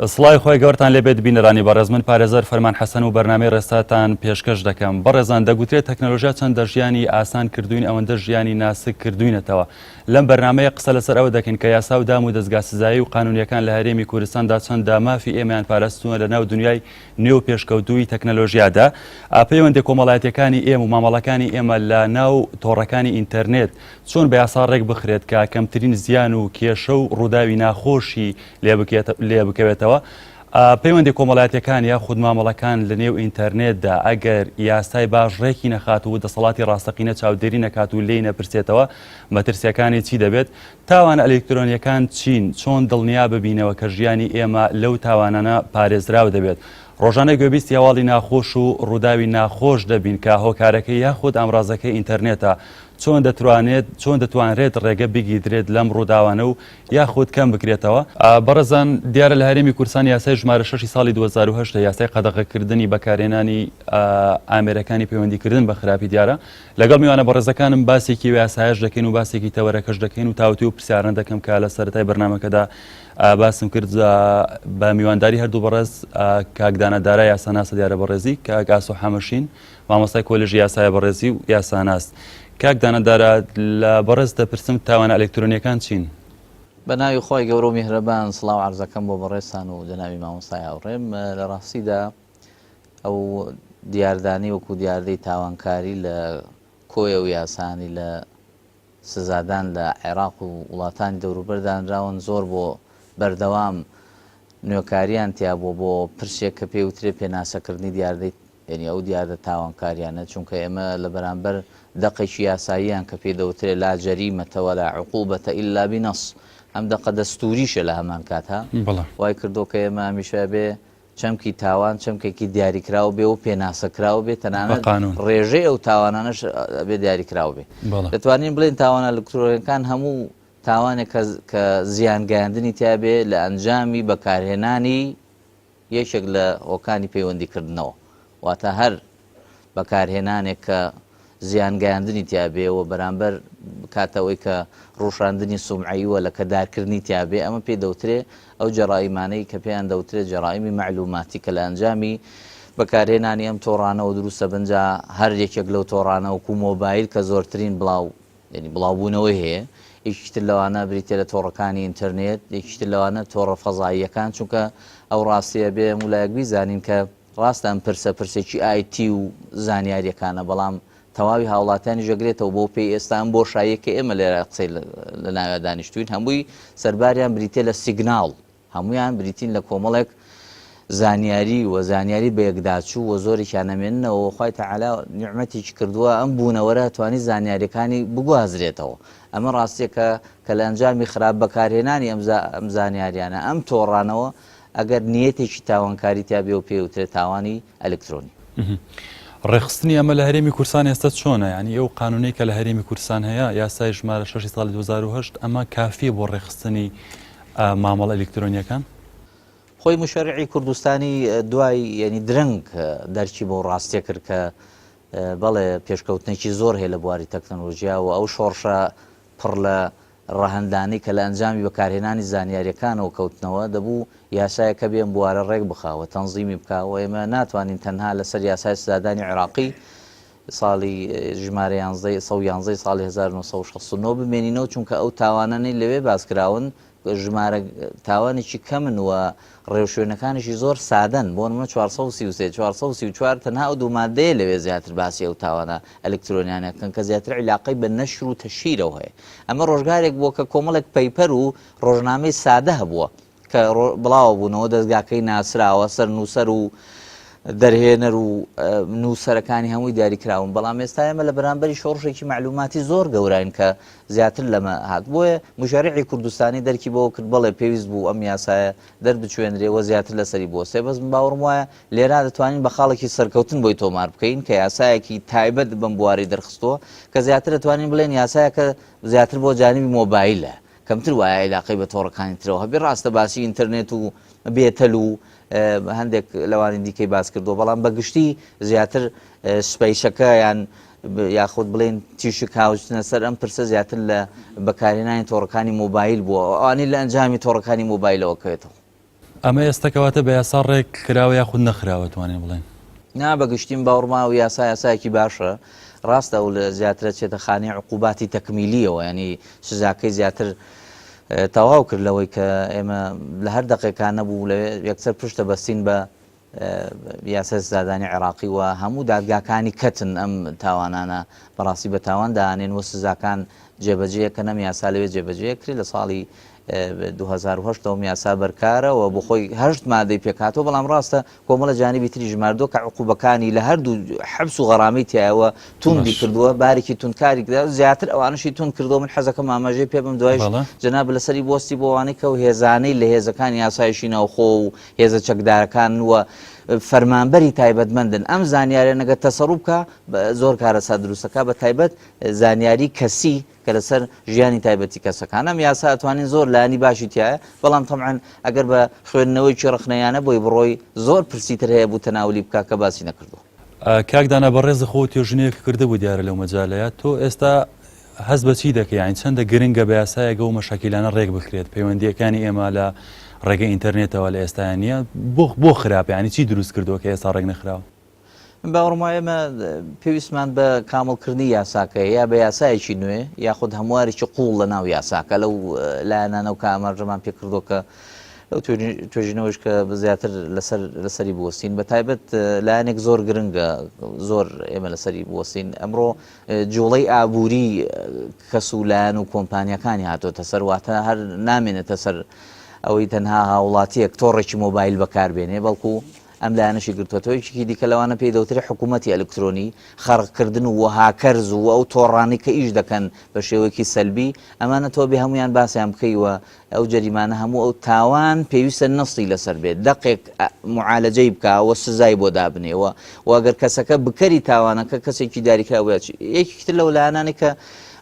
سڵای خۆی گەورتان لێبێت بینەرانی بەڕێز من پارێزەر فەرمان حەسەن و بەرنامەی ڕێستاتان پێشکەش دەکەم. بەڕێزان دەگوترێت تەکنۆلۆژیا چەندە ژیانی ئاسان کردوین ئەوەندە ژیانی ناسک کردوینەتەوە. لەم بەرنامەیە قسە لەسەر ئەوە دەکەین کە یاسا و دام و دەستگا سزایی و قانونیەکان لە هەرێمی کوردستاندا چەندە مافی ئێمەیان پاراستووە لە ناو دنیای نوێ و پێشکەوتووی تەکنۆلۆژیادا. پەیوەندی کۆمەڵایەتیەکانی ئێمە و مامەڵەکانی ئێمە لە ناو تۆڕەکانی ئینتەرنێت چۆن بە یاسا ڕێک بخرێت کە کەمترین زیان و کێشە و ڕووداوی ناخۆشی لێ بکەوێتەوە. پەیوەندی کۆمەڵایەتیەکان یا خود مامەڵەکان لە نێو ئینتەرنێتدا ئەگەر یاسای باش ڕێکی نەخات و دەسەڵاتی ڕاستەقینە چاودێری نەکات و لێی نەپرسێتەوە مەترسیەکانی چی دەبێت؟ تاوان ئەلکترۆنیەکان چین چۆن دڵنیا ببینەوە کە ژیانی ئێمە لەو تاوانانە پارێزراو دەبێت. ڕۆژانەی گوێبیستی هەواڵی ناخۆش و ڕووداوی ناخۆش دەبین کە هۆکارەکەی یاخود ئەمڕازەکەی ئینتەرنێتە چۆن دەتوانرێت ڕێگە بگیدرێت لەم ڕووداوانە و یاخود کەم بکرێتەوە. بەڕێزان دیارە لە هەرێمی کوردستان یاسای ژمارە 6 ساڵی 2008 یاسای قەدەغەکردنی بەکارهێنانی ئامێرەکانی پەیوەندیکردن بە خراپی دیارە. لەگەڵ میوانە بەڕێزەکانم باسێکی یاسایش دەکەین و باسێکی تەوەرەکەش دەکەین و تاوتی و پرسیاران دەکەم کە لە سەرەتای بەرنامەکەدا باسم کرد بە میوانداری هەردوو بەڕێز کاکدانەدارە یاساناسە دیارە بەڕێزی کە ئاگاس و حەمەشین مامۆستای کۆلێژی یاسایە بەڕێزی و یاساناس. کاک دانەدارە لە بەڕێز دەپرسم تاوانە ئەلکترۆنیەکان چین؟ بە ناوی خۆی گەورە و میهرەبان سڵاو عەرزەکەم بۆ بەڕێزان و جەنابی مامۆستای هاوڕێم. لە ڕاستیدا ئەو دیاردانی وەکو دیاردەی تاوانکاری لە کۆیە و یاسانی لە سزادان لە عێراق و وڵاتانی دەوروبەردانراون زۆر بۆ بەردەوام نوێکاریان تیا بۆ پرسێک کە پێوترێ پێناسەکردنی دیاردەی یعنی ئەو دیاردە تاوانکاریانە، چونکە ئێمە لە بەرامبەر دەقێکی یاساییان کە پێ دەوترێت لا جەریمەتەوە لا عقوبەتە ئیلا بنەص، ئەم دەقە دەستوریشە لە هەمان کاتها وای کردو کە ئێمە هەمیشە بێ چەمکی تاوان چەمکێکی دیاریکراو بێ و پێناسەکراو بێ تەنانەت ڕێژەی ئەو تاوانانەش بێ دیاریکراو بێ. دەتوانین بڵێن تاوانە ئەلکترۆنیەکان هەموو تاوانێک کە زیانگەیاندنی تیا بێ لە ئەنجامی بەکارهێنانی یەکێک لە هۆکانی پەیوەندیکردنەوە، واتە هەر بەکارهێنانێک کە زیانگەیاندنی تیابێەوە بەرامبەر کاتەوەی کە ڕوشاندنی سومعیوە لە کەدارکردنی تیابێ، ئەمە پێ دەوترێ ئەو جەڕایمانەی کە پێیان دەوترێت جەڕایمی معلوماتی کە لە ئەنجامی بەکارهێنانی ئەم تۆڕانەوە دروستە بنجا هەر یەکێک لەو تۆڕانە وەکو مۆبایل کە زۆرترین بڵاوبوونەوەی هەیە، یەکیتر لەوانە بریتێ لە تۆڕەکانی ئینتەرنێت، یەکیتر لەوانە تۆڕە فەزاییەکان، چونکە ئەو ڕاستیە بێ مولایەک بیزانین کە ڕاستە ئەم پرسێکی ئایتی و زانیاریەکانە، بەڵام تەواوی هاوڵاتیانی ژەگرێتەوە بۆ پێی ئێستا ئەم بۆشاییەکە ئێمە لێرە قسەی لە ناوێ دانیشتوین هەمووی سەرباریان بریتێ لە سیگناڵ، هەمویان بریتین لە کۆمەڵێک زانیاری و زانیاری بە یەکداچوو و زۆرێکیان نەمێننەوە. خوای تەعالا نیعمەتێکی کردووە ئەم بوونەوەرە توانی زانیاریەکانی بگوازرێتەوە. ئەمە ڕاستیەکە کە لە ئەنجامی خراپ بەکارهێنانی ئەم زانیاریانە ئەم تۆڕانەوە ئەگەر نیەتێکی تاوانکاری تیا بێ و پێوترێت تاوانی ئەلکترۆنی. ڕێخستنی ئەمە لە هەرێمی کوردستان ئێستا چۆنە؟ ینی ئەو قانونەی کە لە هەرێمی کوردستان هەیە یاسای ژمارە 6 ساڵی 2008 ئەمە کافیە بۆ ڕێخستنی مامەڵە ئەلکترۆنیەکان؟ خۆی مشەرعی کوردستانی دوای ینی درەنگ دەرکی بۆ ڕاستیە کرد کە بەڵێ پێشکەوتنێکی زۆر هەیە لە بواری تەکنۆلۆژیا و ئەو شۆڕشە پڕ لە ڕەهەندانی کە لە ئەنجامی بەکارهێنانی زانیاریەکانەوە کەوتنەوە دەبوو یاسایەکە بێن بوارە ڕێک بخاوە تەنزیمی بکاوە. ئێمە ناتوانین تەنها لەسەر یاسای سزادانی عێراقی ساڵی ژمارە 11 ساڵی 1969 بمێنینەوە، چونکە ئەو تاوانانەی لەوێ باسکراون ژمارە تاوانێکی کەمن و ڕێوشوێنەکانیشی زۆر سادەن. بۆ نمونە 434 تەنها ئەو دوو مادەیە لەوێ زیاتر باسی ئەو تاوانە ئەلکترۆنیانەکەن کە زیاتر عیلاقەی بە نەشر و تەشیرەوە هەیە. ئەمە ڕۆژگارێک بووە کە کۆمەڵێک پەیپەر و ڕۆژنامەی سادە هەبووە کە بڵاوە بوونەوە دەستگاکەی ناسراوە سەر نووسەر و دەرهێنەر و نووسەرەکانی هەمووی دیاریکراون. بەڵام ئێستا ئێمە لە بەرامبەری شۆڕشێکی معلوماتی زۆر گەورین کە زیاتر لەمە هات. بۆیە مشەرعی کوردستانی دەرکی بۆ کرد بەڵێ پێویست بوو ئەم یاسایە دەربچوێنرێەوە زیاتر لەسەری بۆ سێبەز باوەڕم وایە لێرا دەتوانین بە خاڵێکی سەرکەوتن بۆی تۆمار بکەین کە یاسایەکی تایبەت بەم بواری دەرخستووە کە زیاتر دەتوانین بڵێن یاسایەکە زیاتر بۆ جانبی مۆبایلە، کەمتر وایە عیلاقەی بە تۆڕەکانی ترەوە هەبێ. ڕاستە باسی ئینتەرنێت و بێتەل و هەندێک لەوانی دیکەی باس کردو، بەڵام بەگشتی زیاتر سپەیسەکە یان یاخود بڵێن تیشک هاوستنە سەر ئەم پرسە زیاتر لە بەکارهێنانی تۆڕەکانی مۆبایل بووە، ئەوانەی لە ئەنجامی تۆڕەکانی مۆبایلەوە کەوێتەوە. ئەمە ئێستاکەواتە بە یاسا ڕێک کراوە یاخود نەخراوە توانین بڵێن نا بەگشتیم باوەڕما و یاسایەکی باشە ڕاستە و لە زیاترە چێتە خانەی عقوباتی تەکمیلیەوە ینی سزاکەی زیاتر تەواو کرد لەوەی کە ئێمە لە هەر دقیقان نەبوو لەوێ یەکسەر پشتە بەستین بە یاسای سزادانی عێراقی و هەموو دادگاکانی کەتن ئەم تاوانانە بەڕاستی بە تاوان داهێن و سزاکان جێبەجێ کە نەم یاسا لەوێ جێبەجێکری لە ساڵی 2010 یاسا بەرکارەوە بۆ خۆی هەشت مادەی پێکاتەوە بەڵام ڕاستە کۆمەڵە جانیبی تری ژماردۆ کە عقوبەکانی لە هەردوو حەبس و غەڕامی تایەوە توندی کردووە بارێکی تونکاری زیاتر ئەوانشی تون کردو من حەزەکەم ئاماژەی پێ بم دوایش جەناب لەسەری بۆستی بۆوانەی کە و هێزانەی لە هێزەکانی یاسایشی ناوخۆ و هێزە چەکدارەکان وە فەرمانبەری تایبەتمەندن ئەم زانیاریە نەگە تەسەڕوو بکە زۆر کارەسا دروستەکە بە تایبەت زانیاری کەسی کە لەسەر ژیانی تایبەتی کەسەکان ئەم یاسا ئەتوانین زۆر لانی باشی تایە بەڵام تەمعەن ئەگەر بە خوێندنەوەی چێڕخنەیانە بۆی بڕۆی زۆر پرسیتر هەیە بوو تەناولی بکە کە باسی نەکردو کاکدانە بەڕێز خۆ توێژنەیەک کردبوو دیارە لەو مەجالەیە تۆ ئێستا هەست بەچی دەکەی یان چەندە گرنگە بە یاسایەگە و مەشاکیلانە ڕێک بکرێت پەیوەندیەکانی ئێمە لە ڕێگەی ئینتەرنێتەوە لە ئێستایان نییە بۆ خراپیانی چی دروست کردووە کە ئێستا ڕێک نەخراوە باوەڕما ئێمە پێویستمان بە کامڵکردنی یاساکە یا بە یاسایەکی نوێ یاخود هەموارێکی قوڵ لە ناو یاساکە لەو لایەنانە و کە ئاماژەمان پێ کردو کە لەو توێژینەوەش کە بزیاتر لەسەری بوەستین بە تایبەت لایەنێک زۆر گرنگە زۆر ئێمە لەسەری بوەستین ئەمڕۆ جوڵەی ئابووری کەسولایەن و کۆمپانیەکانی هاتۆتە سەر واتە هەر نامێنێتە سەر ئەوەی تەنها هاوڵاتیەک تۆڕێکی مۆبایل بەکاربێنێ بەڵکو ئەم لایەنەشی گرتوەوەیکی دیکە لەوانە پێی دەوترێت حکوومەتی ئەلکترۆنی خەڕکردن و وەهاکەرز و ئەو تۆڕانی کە ئیش دەکەن بە شێوەیەکی سەلبی ئەمانە تۆ بێ هەمویان باسییان بکەیوە ئەو جەریمانە هەموو ئەو تاوان پێویستە نەستی لەسەر بێت دقێک معالەجەی بکەوە سزای بۆ دابنێەوە واگەر کەسەکە بکەری تاوانەکە کەسێکی داریکراوە یەکێکتر لەو لایەنانی کە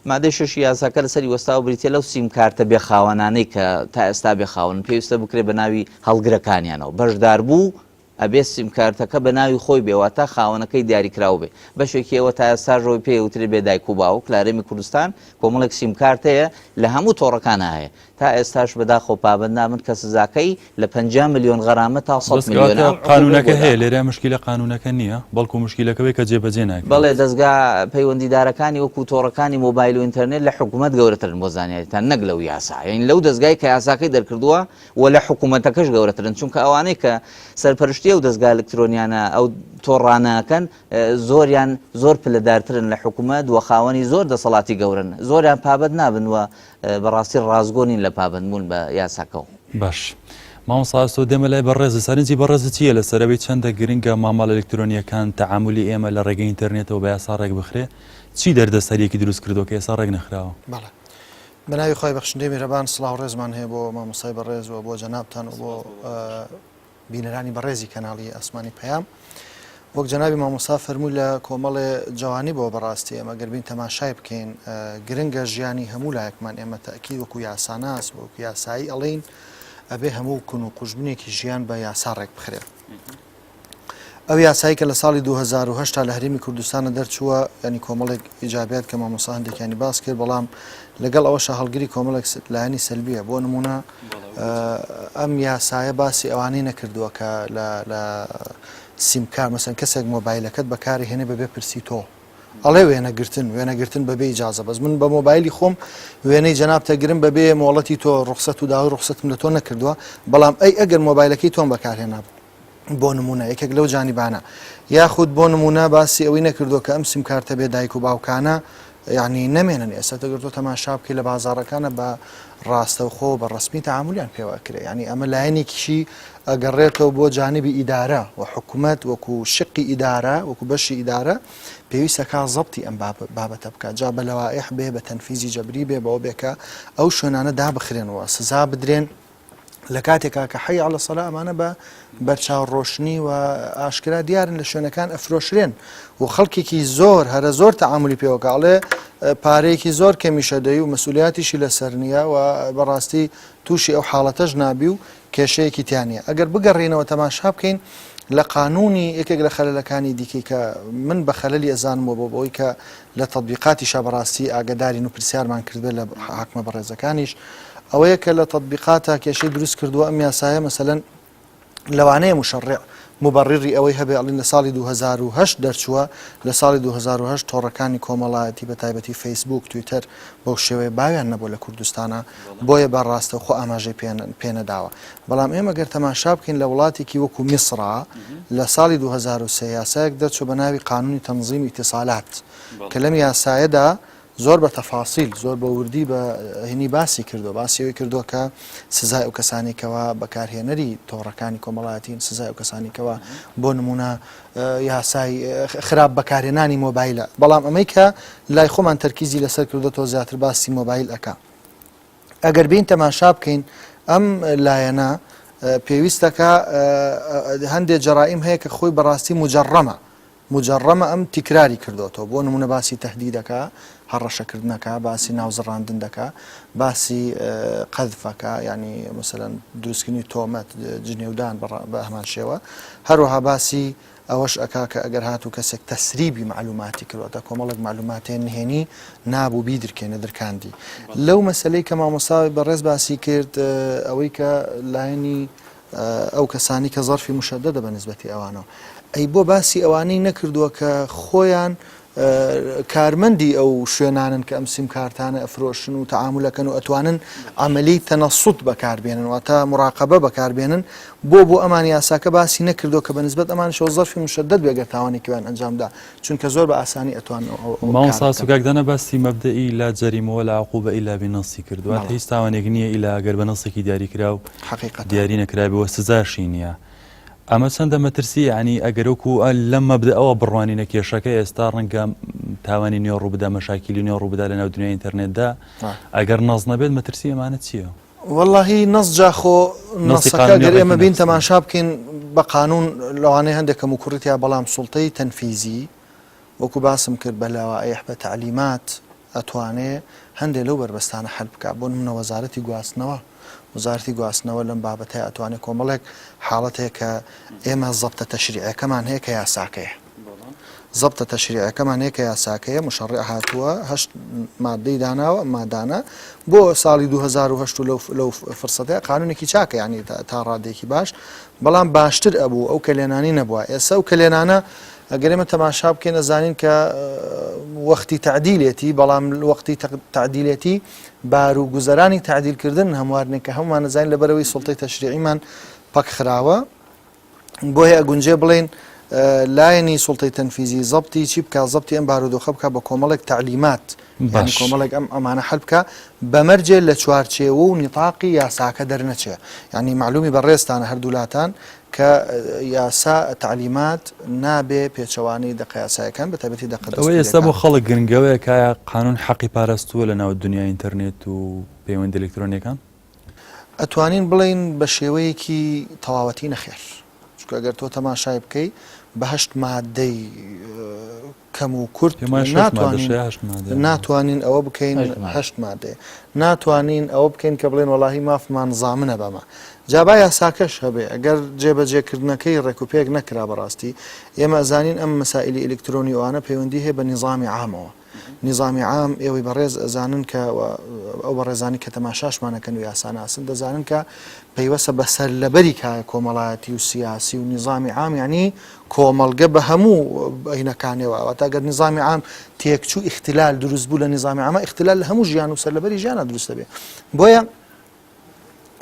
مادەی شەش یاساکە لەسەری وەستاوە بریتە لەو سیم کارتە بێخاوەنانەی کە تا ئێستا بێخاون پێویستە بکرێت بە ناوی هەڵگرەکانیانەوە بەشدار بوو ئەبێ سیم کارتەکە بە ناوی خۆی بێواتە خاوەنەکەی دیاریکرااو بێ بەشێکیەوە تا ئێستاژەوەی پێوترێ بێ دایک و باوک لارێمی کوردستان کۆمەڵێک سیم کارتەیە لە هەموو تۆڕەکان هەیە تا ئێستاش بەداخۆ پابند نامن کە سزاکەی لە 50 میلیۆن غەرامە تا 100 میلیۆن قانونەکە هەیە لێرە مشکلە قانونەکە نییە بەڵکو مشکلەکەوەی کە جێبەجێ ناکرێت بەڵێ دەستگا پەیوەندیدارەکانی وەکو تۆڕەکانی مۆبایل و ئینتەرنێت لە حکوومەت گەورەترن بۆ زانیاریتان نەک لەو یاسا یعنی لەو دەستگای کە یاساکەی دەرکردووە و لە حکوومەتەکەش گەورەترن چونکە ئەوانەی کە سەرپەرشتیە و دەستگا ئەلکترۆنیانە ئەو تۆڕانەکەن زۆریان زۆر پلەدارترن لە حکوومەت و خاوەنی زۆر دەسەڵاتی گەورن زۆریان پابەت نابنوە بەڕاستی ڕازگۆنین لە پابندبوون بە یاساکەەوە باش مامۆستا دێمە لای بەڕێزە سەرنجی بەڕێزە چییە لە سەرەوەی چەندە گرنگە مامەڵ ئەلکترۆنیەکان تەعاملی ئێمە لە ڕێگەی ئینتەرنێتەوە بە یاسا ڕێک بخرێ چی دەردەسەریەکی دروست کردو کە ئێستا ڕێک نەخراوە بەڵێ بەناوی خۆی بەخشندەی میهرەبان سڵاو ڕێزمان هەیە بۆ مامۆستای بەڕێزەوە بۆ جەنابتان و بۆ بینەرانی بەڕێزی کەناڵی ئەسمانی پەیام وەک جەنابی مامۆستا فەرمووی لە کۆمەڵێ جوانی بۆ بەڕاستی ئەمە گەربین تەماشای بکەین گرنگە ژیانی هەموو لایەکمان ئێمە تەئکید وەکو یاساناس وەکو یاسایی ئەڵێین ئەبێ هەموو کون و قوژبنێکی ژیان بە یاسا ڕێک بخرێت ئەو یاسایی کە لە ساڵی 2010 لە هەرێمی کوردستانە دەرچووە ینی کۆمەڵێک ئیجابیات کە مامۆستا هەندێکیانی باس کرد بەڵام لەگەڵ ئەوەشە هەڵگری کۆمەڵێک لایەنی سەلبیە بۆ نمونە ئەم یاسایە باسی ئەوانەی نەکردووە کە لە سیمکار مەسەن کەسێک مۆبایلەکەت بەکاری هێنێ بەبێ پرسی تۆ ئەڵێ وێنەگرتن بەبێ ئیجازە بەس من بە مۆبایلی خۆم وێنەی جەنابتەگرم بەبێ مۆڵەتی تۆ ڕوخسەت و داوای ڕوخسەتم لە تۆ نەکردووە بەڵام ئەگەر مۆبایلەکەی تۆم بەکارهێنا بۆ نمونە یەکێک لەو جانیبانە یاخود بۆ نمونە باسی ئەوەی نەکردووە کە ئەم سیم کارتە بێ دایک و باوکانە یعنی نەمێنن ئێستا دەگرتۆ تەماشا بکەی لە بازاڕەکانە بە ڕاستەوخۆ بە ڕسمی تەعاملیان پێوە کرێ ینی ئەمە لایەنێکیشی ئەگەڕێتەوە بۆ جانبی ئیدارە و حکوومەت وەکو شقی ئیدارە وەکو بەشی ئیدارە پێویستەکە زەبتی ئەم بابەتە بکات جا بە لەوائح بێ بە تەنفیزی جەبری بێ بەوە بێکە ئەو شوێنانە دابخرێنەوە سزا بدرێن لە کاتێکا کە حەی عەلە سەلا ئەمانە بە بەرچاوڕۆشنی و ئاشکرا دیارن لە شوێنەکان ئەفرۆشرێن و خەڵکێکی زۆر هەرە زۆر تەعاملی پێوەکەڵێ پارەیەکی زۆر کەمیشە دەی و مەسئولیاتیشی لەسەر نییە و بەڕاستی تووشی ئەو حاڵەتەش نابی و کێشەیەکی تیانە ئەگەر بگەڕێنەوە تەماشا بکەین لە قانونی یەکێک لە خەلەلەکانی دیکەی کە من بە خەلەلی ئەزانمەوە بۆ بەوەی کە لە تەطبیقاتی شەبڕاستی ئاگدارین و پرسیارمان کردبێت لە حاکمە بەڕێزەکانیش ئەوەیە کە لە تەطبیقاتە کێشەی دروست کردووە ئەم یاسایە مەسەلەن لەوانەیە مشەڕع مبرری ئەوەی هەبێ ئەڵین لە ساڵی 2010 دەرچووە لە ساڵی 2010 تۆڕەکانی کۆمەڵایەتی بە تایبەتی فەیسبوک تویتر بەو شێوەیە باویان نەبوو لە کوردستانە بۆیە بەڕاستە خۆ ئاماژەی پێنەداوە بەڵام ئێمە گەر تەماشا بکەین لە وڵاتێکی وەکو میسرا لە ساڵی 2003 یاسایەک دەرچوو بە ناوی قانونی تەنظیم ئیتیصالات کە لەم یاسایەدا زۆر بە تەفاسیل زۆر بە وردی بە هینی باسی کردو باسیەوەی کردووە کە سزای ئەو کەسانێکەوە بەکارهێنەری تۆڕەکانی کۆمەڵایەتین سزای ئەو کەسانێکەوە بۆ نمونە یاسای خراپ بەکارهێنانی مۆبایلە بەڵام ئەمەی کە لای خۆمان تەرکیزی لەسەر کردوێتەوە زیاتر باسی مۆبایل ئەکا ئەگەر بین تەماشا بکەین ئەم لایەنە پێویستەکە هەندێک جەرائیم هەیە کە خۆی بەڕاستی مجرڕەمە ئەم تیکراری کردوەوە بۆ نمونە باسی تەهدیدەکە هەڕەشەکردنەکە باسی ناوزڕاندن دەکا باسی قەذفەکە ینی مەسەلەن دروستکردنی تۆمەت جنێودان بە هەمان شێوە هەروەها باسی ئەوەش ئەکا کە ئەگەر هاتوو کەسێک تەسریبی معلوماتی کردوەتە کۆمەڵک معلوماتێن نهێنی نابوو بیدرکێنە درکاندی لەو مەسلەی کە مامۆساوی بەڕێز باسی کرد ئەوەی کە لایەنی ئەو کەسانی کە زەرفی مشەدەدە بە نسبەتی ئەوانەوە ئەی بۆ باسی ئەوانەی نەکردووە کە خۆیان کارمەندی ئەو شوێنانن کە ئەم سیم کارتانە ئەفرۆشن و تەعاملەکەن و ئەتوانن عملی تەنەسوت بەکاربێنن واتە مراقەبە بەکاربێنن بۆ ئەمان یاساکە باسی نەکردو کە بە نسبەت ئەمان شەو زەرفی مشەدەد بێگەر تاوانێکیان ئەنجامدا چونکە زۆر بە ئاسانی ئەتوان ماوەسا سوگاکدانە باسی مەبدەئی لا جەریمەوە لە عقوبە ئیلا بنەسی کردووە هیچ تاوانێک نییە ئیلا ئەگەر بە نەسێکی دیاری کرا و دیاری نەکرابەوە سزاشی نییە ئەمە چەندە مەترسی ینی ئەگەرۆکو لەم مەبدەەوە بڕوانینە کێشەکە ئێستا ڕەنگە تاوانی نوێ ڕووبدا مەشاکیلی نوێ ڕووبدا لە ناو دنیای ئینتەرنێتدا ئەگەر نەز نەبێت مەترسی ئەمانە چییە؟ واللهی نەسجا خۆ نەسەکە گەر ئێمە بین تەماشا بکەین بە قانون لەوانەیە هەندێکم و کوڕیتیا بەڵام سوڵتەی تەنفیزی وەکو باسم کرد بەلاوە ئەیح بە تعلیمات ئەتوانێ هەندێک لەو بربەستانە حل بکات بۆ نمونە وەزارەتی گواستنەوە وزارتی گواستنەوە لەم بابەتەیە ئەتوانێت کۆمەڵێک حاڵەتەیە کە ئێمە زەبتە تەشریعەکەمان هەیە کە یاساکەیە زەبتە تەشریعەکەمان هەیە کە یاساکەیە مشەڕع هاتووە هەشت مادەی داناوە مادانە بۆ ساڵی 2010 لەو فرسەتەیە قانونێکی چاکە ینی تا ڕادێکی باش بەڵام باشتر ئەبوو ئەو کلێنانی نەبووە ئێستا ئەو کلێنانە ئەگەر ئێمە تەماشا بکەین ئەزانین کە وەختی تعدیلێتی بەڵام وەختی تعدیلێتی بار و گوزەرانی تعدیلکردن هەموارنێک کە هەمومان نەزانین لەبەرەوەی سوڵتەی تەشریعیمان پەک خراوە بۆیە ئەگونجێ بڵێن لایەنی سوڵتەی تەنفیزی زەبتی چی بکە زەبتی ئەم بارودۆخە بکە بە کۆمەڵێک تعلیمات کۆمەڵێک ئەم ئەمانە حل بکە بەمەرجێ لە چوارچێوە و نیتاقی یاساکە دەرنەچێ ینی معلومی بەڕێستانە هەردوولاتان کە یاسا تعلیمات نابێ پێچەوانەی دەقەیاسایەکان بە تایبەتی دەقەوە ئێستا بۆ خەڵک گرنگەوەیە کایە قانون حەقی پاراستووە لە ناو دنیای ئینتەرنێت و پەیوەندی ئەلکترۆنیەکان ئەتوانین بڵین بە شێوەیەکی تەواوەتی نەخێر چونکە ئەگەر تۆ تەماشای بکەی بە هەشت مادەی کەم و کورت ناتوانین ئەوە بکەین هەشت مادەیە ناتوانین ئەوە بکەین کە بڵێن وەڵاهی مافمان زامنە بەمە جابا یاساکەش هەبێ ئەگەر جێبەجێکردنەکەی ڕێکوپێک نەکرا بەڕاستی ئێمە ئەزانین ئەم مەسائلی ئەلکترۆنی ئەوانە پەیوەندی هەیە بە نیظامی عامەوە نیظامی عام ئێوەی بەڕێز ئەزانن کە ئەو بەڕێزانی کە تەماشاشمانەکەن و یاساناسن دەزانن کە پەیوەسە بەسەر لەبەری کایە کۆمەڵایەتی و سیاسی و نیظامی عام یعنی کۆمەڵگە بە هەموو ئەینەکانەوە ئەوەتا گەر نیظامی عام تێکچوو اختلال دروست بوو لە نیظامی عامە اختلال لە هەموو ژیان و سەرلەبەری ژیانە دروستە بێ بۆیە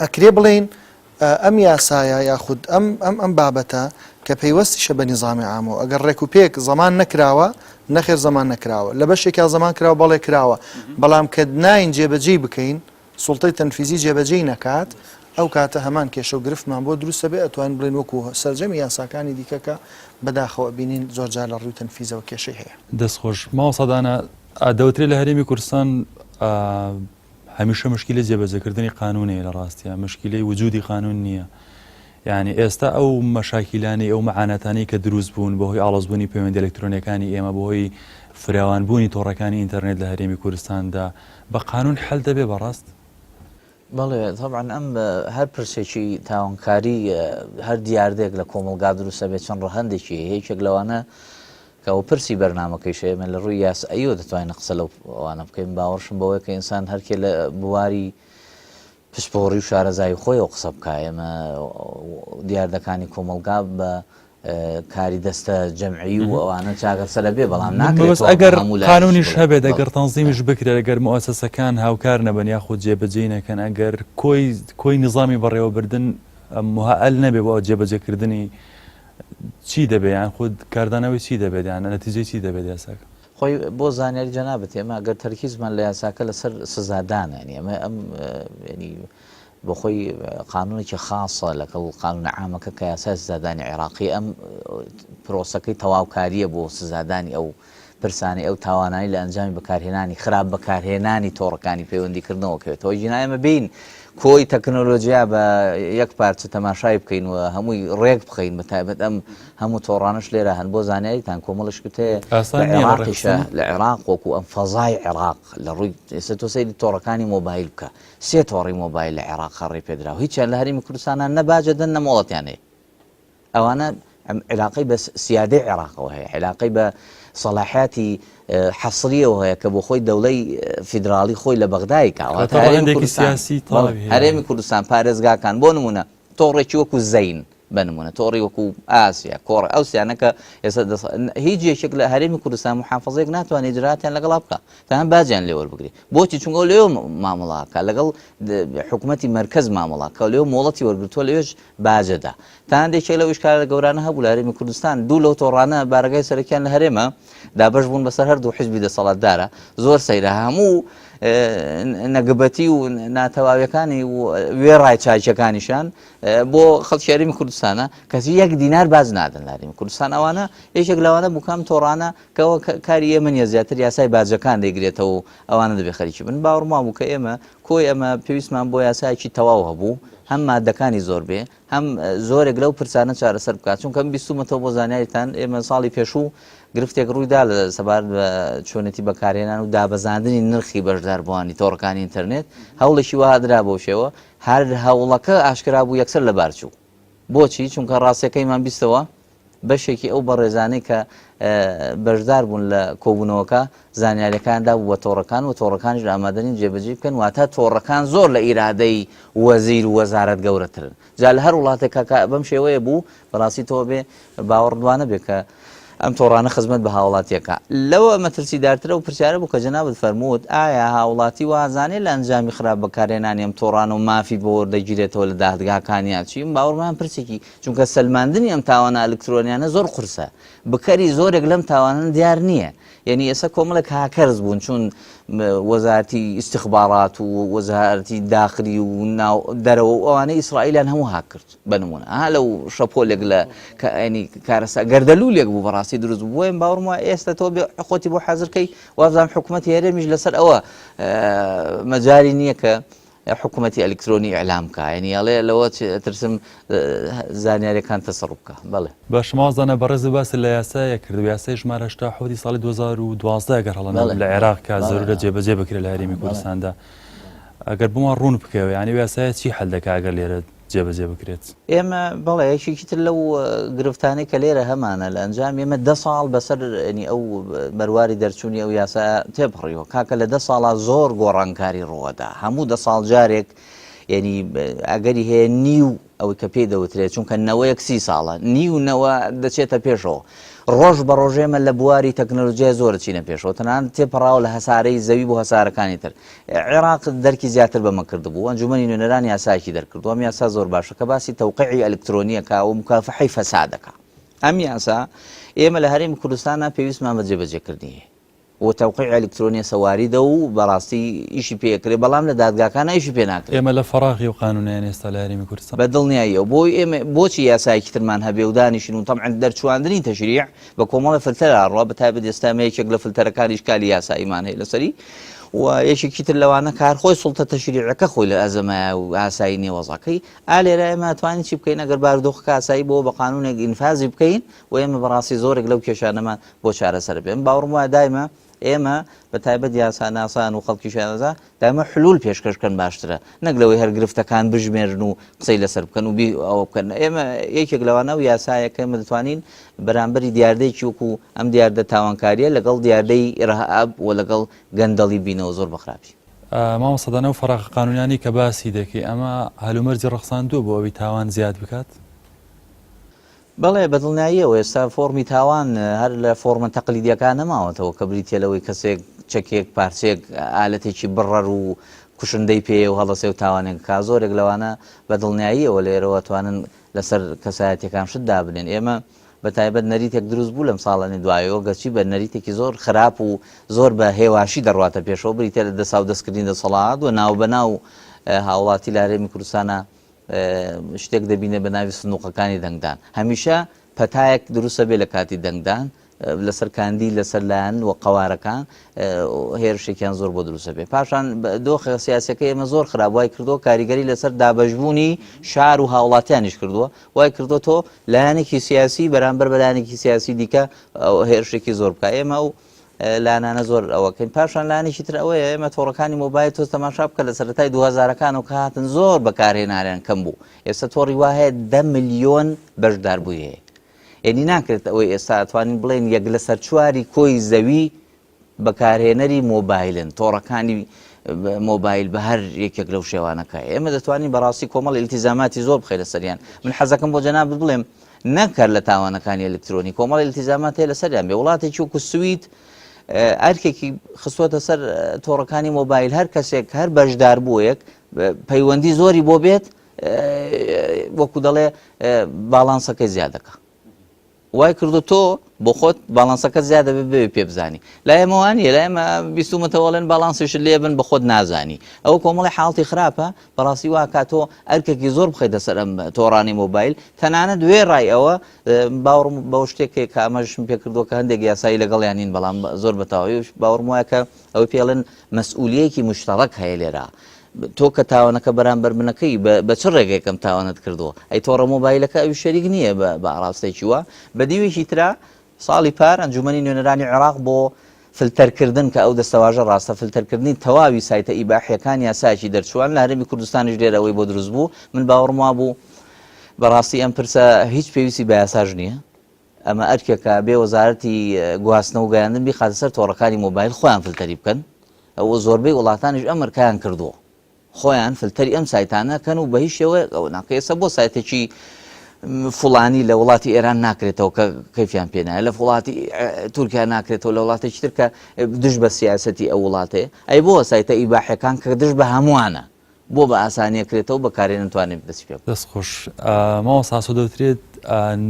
ئەکرێ بڵێن ئەم یاسایە یاخود ئەم بابەتە کە پەیوەستیشە بە نیظامی عامەوە ئەگەر ڕێکوپێک زەمان نەکراوە نەخێر زەمان نەکراوە لە بەشێکا زەمان کراوە بەڵێ کراوە بەڵام کە ناین جێبەجێی بکەین سوڵتەی تەنفیزی جێبەجێی نەکات ئەو کاتە هەمان کێشە و گرفتمان بۆ دروستە بێ ئەتوانین بڵێن وەکو سەرجەمی یاساکانی دیکەکە بەداخەوە بینین زۆر جار لە ڕووی تەنفیزەوە کێشەی هەیە دەستخۆش ماوەسەدانە دەوترێت لە هەرێمی کوردستان هەمیشە مشکلە جێبەجێکردنی قانونەیە لە ڕاستیە مشکلەی وجودی قانون نییە یعنی ئێستا ئەو مەشاکیلانی ئەو مەعانەتانی کە دروست بوون بەهۆی ئاڵۆزبوونی پەیوەندی ئەلکترۆنیەکانی ئێمە بەهۆی فراوانبوونی تۆڕەکانی ئینتەرنێت لە هەرێمی کوردستاندا بە قانون حل دەبێ بەڕاست بەڵێ طبعا ئەم هەر پرسێکی تاوانکاری هەر دیاردێک لە کۆمەلگا دروستە بێت چەند ڕەهەندێکی هیچێک لەوانە کە ئەو پرسی بەرنامەکەیش ئێمە لە ڕووی یاساییەوە دەتوانین قسە لەو ئەوانە بکەین باوەڕشم بەوەی کە ئینسان هەرکێ لە بواری پشپۆڕی و شارەزای خۆی و قسە بکە ئێمە دیاردەکانی کۆمەلگا بە کاری دەستە جەمعی و ئەوانە چاگەسەرە بێ بەڵام ناکرێت ئەگەر قانونیش هەبێت ئەگەر تەنزیمیش بکرێت ئەگەر مؤسسەکان هاوکار نەبن یاخود جێبەجێ نەکەن ئەگەر کۆی نظامی بەڕێوەبردن مهەئەل نەبێ بۆ جێبەجێکردنی چی دەبێت یان خود کاردانەوەی چی دەبێت یان نەتیجەی چی دەبێت یاساکە خۆی بۆ زانیاری جەنابەت ئێمە ئەگەر تەرکیزمان لە یاساکە لەسەر سزادانانی ئەمە ینی بۆ خۆی قانونێکی خاصە لەگەڵ قانون عامەکە کە یاسای سزادانی عێراقی ئەم پرۆسەکەی تەواوکاریە بۆ سزادانی ئەو پرسانی ئەو تاوانانی لە ئەنجامی بەکارهێنانی خراپ بەکارهێنانی تۆڕەکانی پەیوەندیکردنەوەکەوێتەوە ژینایە ئەمە بین کۆی تەکنۆلۆژیا بە یەک پارچە تەماشای بکەین و هەمووی ڕێک بخەین بەتایبەت ئەم هەموو تۆڕانش لێرە هەن بۆ زانیاریتان کۆمەڵش کتێ عێراقیشە لە عێراق وەکو ئەم فەزای عێراق لە ڕووی ئێستا تۆ سەیری تۆڕەکانی مۆبایل بکە 3 تۆڕی مۆبایل لە عێراق خەڕی پێدرا و هیچیان لە هەرێمی کوردستانان نەباجە دەن نەمۆڵەتیان هەیە ئەوانە عێراقی بە سیادەی عێراقەوە هەیە عێراقی بە سەلاحیاتی حەسریەوە هەیە کە بۆ خۆی دەوڵەی فیدراڵی خۆی لە بەغدای کاوە هەرێمی کوردستان پارێزگاکان بۆ نمونە تۆڕێکی وەکو زەین بنمونە تۆڕی وەکو ئاسیا کۆڕ ئەو سیانەکە ئێستا هیچ یەکێک لە هەرێمی کوردستان محافەزەیەک ناتوانێت ئیجراتیان لەگەڵا بکە تا هەم باجیان لێوەربگری بۆچی چونکە لێوە مامەڵاکە لەگەڵ حکوومەتی مرکز مامەڵاکە لێوە مۆڵەتی وەرگرتووە لەوێش باجەدا تا هەندێک لەو ئیشکارە گەورانە هەبوو لە هەرێمی کوردستان دوو لەو تۆڕانە بارگای سەرەکیان لە هەرێمە دابەش بوون بەسەر هەردوو حیزبی دەسەڵاتدارە زۆر سەیرە هەموو نەگەبەتی و ناتەواویەکانی و وێڕای چاچەکانیشان بۆ خەڵکی هەرێمی کوردستانە کەسی 1 دینار باز نادەن لە هەرێمی کوردستان ئەوانە یەکێک لەوانە بووکەم تۆڕانە کەەوە کاری ئێمە نیە زیاتر یاسای باجەکان دەیگرێتەوە و ئەوانە دەبێ خەریکی بن باوەڕمان بوو کە ئێمە کۆی ئەمە پێویستمان بۆ یاسایکی تەواو هەبوو هەم مادەکانی زۆر بێ هەم زۆرێک لەو پرسانە چارەسەر بکات چونکە بیستومەتەوە بۆ زانیاریتان ئێمە ساڵی پێشوو گرفتێک ڕوویدا لە سەبار بە چۆنێتی بەکارهێنان و دابەزاندنی نرخی بەشداربووانی تۆڕەکانی ئینتەرنێت هەوڵێکی وادرا بۆ شێوە هەر هەوڵەکە ئاشکرا بوو یەکسەر لە بارچوو بۆچی چونکە ڕاستیەکەیمان بیستەوە بەشێکی ئەو بەڕێزانەی کە بەشدار بوون لە کۆبوونەوەکە زانیاریەکاندا بوو بە تۆڕەکان و تۆڕەکانیش ئامادەنی جێبەجێ بکەن واتە تۆڕەکان زۆر لە ئیرادەی وەزیر و وەزارەت گەورەترن جا لە هەر وڵاتێکە بەم شێوەیە بوو بەڕاستی تۆ بێ باوەڕدوانە بێ کە ئەم تۆڕانە خزمەت بە هاوڵاتیەکە لەوە مەترسیدارترە و پرسیارە بوو کە جەنابەت فەرمووت ئایا هاوڵاتی وازانێت لە ئەنجامی خراپ بەکارهێنانی ئەم تۆڕانە و مافی بۆ وەردەگیرێتەوە لە دادگاکانیان چیم باوەڕمان پرسێکی چونکە سەلماندنی ئەم تاوانە ئەلکترۆنیانە زۆر قورسە بکەری زۆرێک لەم تاوانن دیار نییە یعنی ئێستا کۆمەڵێک هاکەرز بوون چون وەزارەتی ئیستیخبارات و وەزارەتی داخلی و دەرەوە ئەوانەی ئیسرائیلیان هەموو هاک کرد بنمونە لەو شەپۆلێک لە کارەسا گەردەلوولێک بوو بەڕاستی دروست بوو بۆیم باوەڕم وایە ئێستا تۆ خۆتی بۆ حەزرکەی وابزانام حکوومەتی هەرێمیش لەسەر ئەوە مەجاری نییە کە حکوومەتی ئەلکترۆنی ئەعلام بکە ینی ئەڵێ لەوە ترسم زانیاریەکان تەسەڕ بکە بەڵێ باش مازانە بەڕێز باس لە یاسایە کرد یاسای ژمارە 87 ساڵی 2012 گەر هەڵە لە عێراق کە زۆرە جێبەجێ بکرێت لە هەرێمی کوردستاندا ئەگەر بمان ڕوون بکەوە ینی یاسایە چی هەل دەکا ئەگەر لێرە جێبەجێ بکرێت ئێمە بەڵێ یەکێکی تر لەو گرفتانەی کە لێرە هەمانە لە ئەنجام ئێمە 10 ساڵ بەسەر ینی ئەو بەرواری دەرچوونی ئەو یاسا تێپڕیەوە کاکە لە 10 ساڵە زۆر گۆڕانکاری ڕۆدا هەموو 10 ساڵ جارێک ینی ئەگەری هەیە نیو ئەوەی کە پێی دەوترێت چونکە نەوەیەک 30 ساڵە نیونەوە دەچێتە پێشەوە ڕۆژ بە ڕۆژێمە لە بواری تەکنۆلۆژیای زۆر چینە پێشەوە تەنانەت تێپەڕاو لە هەسارەی زەوی بۆ هەسارەکانی تر عێراق دەرکی زیاتر بەمە کردبوو ئەنجومەنی نوێنەرانی یاسایەکی دەرکردووە ئەم یاسا زۆر باشە کە باسی تەوقیعی ئەلکترۆنیەکە و مکافحەی فەسادەکە ئەم یاسا ئێمە لە هەرێمی کوردستانە پێویستمان بە جێبەجێکردنی هەیە و تەوقیع ئەلکترۆنیە سەواریدە و بەڕاستی ئیشی پێکرێ بەڵام لە دادگاکانە ئیشی پێ ناکرێت ئێمە لە فەراغی و قانونیان ئێستا لە هەرێمی کوردستان بە دڵنیاییەوە بۆی ئێمە بۆچی یاسایەکی ترمان هەبێ و دانیشین و تەمعن دەرچواندنی تەشریع بە کۆمەڵە فلتەر ئاڕوا بەتایبەت ئێستا یەکێک لە فلتەرەکانی شکالی یاساییمان هەیە لەسەری و یەکێکی تر لەوانە کار خۆی سوڵتە تەشریعەکە خۆی لە ئەزەمایە و ئاسایی نێوەزەکەی ئالێرە ئێمە توانین چی بکەین ئەگەر بارودۆخەکە ئاسایی بۆ بە قانونێک ئینفازی بکەین و ئێمە بەڕاستی زۆرێک لەو کێشانەمان بۆ چارەسەر بێن باوەڕم وایە دایمە ئێمە بە تایبەت یاساناسان و خەڵکی شانەزا دامە حلول پێشکەشکەن باشترە نەک لەوەی هەرگرفتەکان بژمێرن و قسەی لەسەر بکەن و ئەوە بکەن ئێمە یەکێک لەوانە و یاسایەکە ئێمە دەتوانین بەرامبەری دیاردەیەکی وەکو ئەم دیاردە تاوانکاریە لەگەڵ دیاردەی ڕەهاب و لەگەڵ گەندەڵی بینەوە زۆر بەخراپی مامۆستا دەنە و فەراغ قانونیانی کە باسی دەکەی ئەمە هەلومەرجی ڕەخساندوو بۆ ئەوی تاوان زیاد بکات؟ بەڵێ بەدڵنیاییەوە ئێستا فۆرمی تاوان هەر لە فۆرمە تەقلیدیەکان نەماوەتەوە کە بریتێلەوەی کەسێک چەکێک پارچێک ئالەتێکی بڕەر و کوشندەی پێ و هەڵەسێ و تاوانێک کا زۆرێک لەوانە بەدڵنیاییەوە لێرەوە توانن لەسەر کەسایەتەکان شت دابنێن. ئێمە بە تایبەت نەریتێک دروست بوو لەم ساڵانی دوایەوە گەچی بە نەریتێکی زۆر خراپ و زۆر بە هێواشی دەڕواتە پێشەوە بریتێ لە دەسا و دەستکردنی دەسەڵات و ناو بەناو هاوڵاتی لە هەرێمی کوردستانە شتێک دەبینێ بە ناوی سندوقەکانی دەنگدان. هەمیشە پەتایەک دروستە بێ لە کاتی دەنگدان لەسەر کاندی لەسەر لایەن و قەوارەکان هێرشێکیان زۆر بۆ دروستە بێ. پاشان دۆخە سیاسەکە ئێمە زۆر خراپ وای کردەوە کاریگەری لەسەر دابەشبوونی شار و هاوڵاتیانیش کردووە وای کردو تۆ لایەنێکی سیاسی بەرامبەر بە لایەنێکی سیاسی دیکە هێرشێکی زۆر بکە. ئێمە و لانانە زۆر ئەوەکەین. پاشان لایەنێکی تر ئەوەیە ئێمە تۆڕەکانی مۆبایل تۆ تەماشا بکە لە سەرەتای 2000ەکانەوە کە هاتن زۆر بەکارهێناریان کەم بوو. ئێستا تۆڕی وایە 10 ملیۆن بەشدار بوویە. یعنی ناکرێت ئەوەی ئێستا ئەتوانین بڵێن یەک لە سەر چواری کۆی زەوی بەکارهێنەری مۆبایلن تۆڕەکانی مۆبایل بە هەر یەکێک لەو شێوانەکە. ئێمە دەتوانین بەڕاستی کۆمەڵ ئیلتیزاماتی زۆر بخەیت لەسەریان. من حەزەکەم بۆ جەناب بڵێم نەکەر لە تاوانەکانی ئەلکترۆنی کۆمەڵ ئیلتیزامات هەیە لەسەریان بێ. وڵاتێکی وەکو سوید ئەرکێکی خستوەتە سەر تۆڕەکانی مۆبایل هەر کەسێک هەر بەشدار بووەیەک پەیوەندی زۆری بۆ بێت وەکو دەڵێ باڵانسەکەی زیاد دەکە. وای کردو تۆ بۆ خۆت باڵانسەکە زیادە بێ پێ بزانی. لا ئێمەوانە لا ئێمە بیستومەتەوەڵێن باڵانسیش لێ بن بە خۆت نازانی. ئەو کۆمەڵی حاڵی خراپە بەڕاستی وا کاتۆ ئەرکێکی زۆر بخەیتە سەر ئەم تۆڕانی مۆبایل تەنانەت دوێ ڕای ئەوە باوەڕم بەو شتێکێک کە ئەمەشم پێ کردووە کە هەندێک یاسایی لەگەڵیانین بەڵام زۆر بەتاوی باوەڕم وایە کە ئەوەی پێڵێن مەسئولیەکی مشتەڕەک هەیە لێرە. تۆ کە تاوانەکە بەرامبەر منەکەی بە چ ڕێگەیەکەم تاوانت کردووە ئەی تۆڕە مۆبایلەکە ئەوی شەریک نییە بە ئاراستێکی وە. بە دیوێکی ترا ساڵی پار ئەنجومەنی نوێنەرانی عێراق بۆ فلتەرکردن کە ئەو دەستەواژە ڕاستە فلتەرکردنی تەواوی سایتە ئیباحیەکان یاسایەکی دەرچوان لە هەرێمی کوردستانیش لێرەوەی بۆ دروست بوو. من باوەڕم وا بوو بەڕاستی ئەم پرسە هیچ پێویستی بە یاساژ نییە. ئەمە ئەرکێکە بێ وەزارەتی گواستنەوە و گەیاندن بیخاتە سەر تۆڕەکانی مۆبایل خۆیان فلتەری بکەن. ئەوە زۆربەی وڵاتانیش ئەم ڕکایان کردووە خۆیان فلتەری ئەم سایتانەکەن و بە هیچ شێوە ئەو ناکە. ئێستا بۆ سایتێکی فڵانی لە وڵاتی ئێران ناکرێتەوە کە کەیفیان پێنایە لە وڵاتی تورکیا ناکرێتەوە لە وڵاتێکی تر کە دژ بە سیاسەتی ئەو وڵاتێ ئەی بۆ سایتە ئیباحیەکان کە دژ بە هەمووانە بۆ بە ئاسانیەکرێتەوە بەکارێن نتوانێت دەست پێ دەست خۆش ماوەستا دەوترێت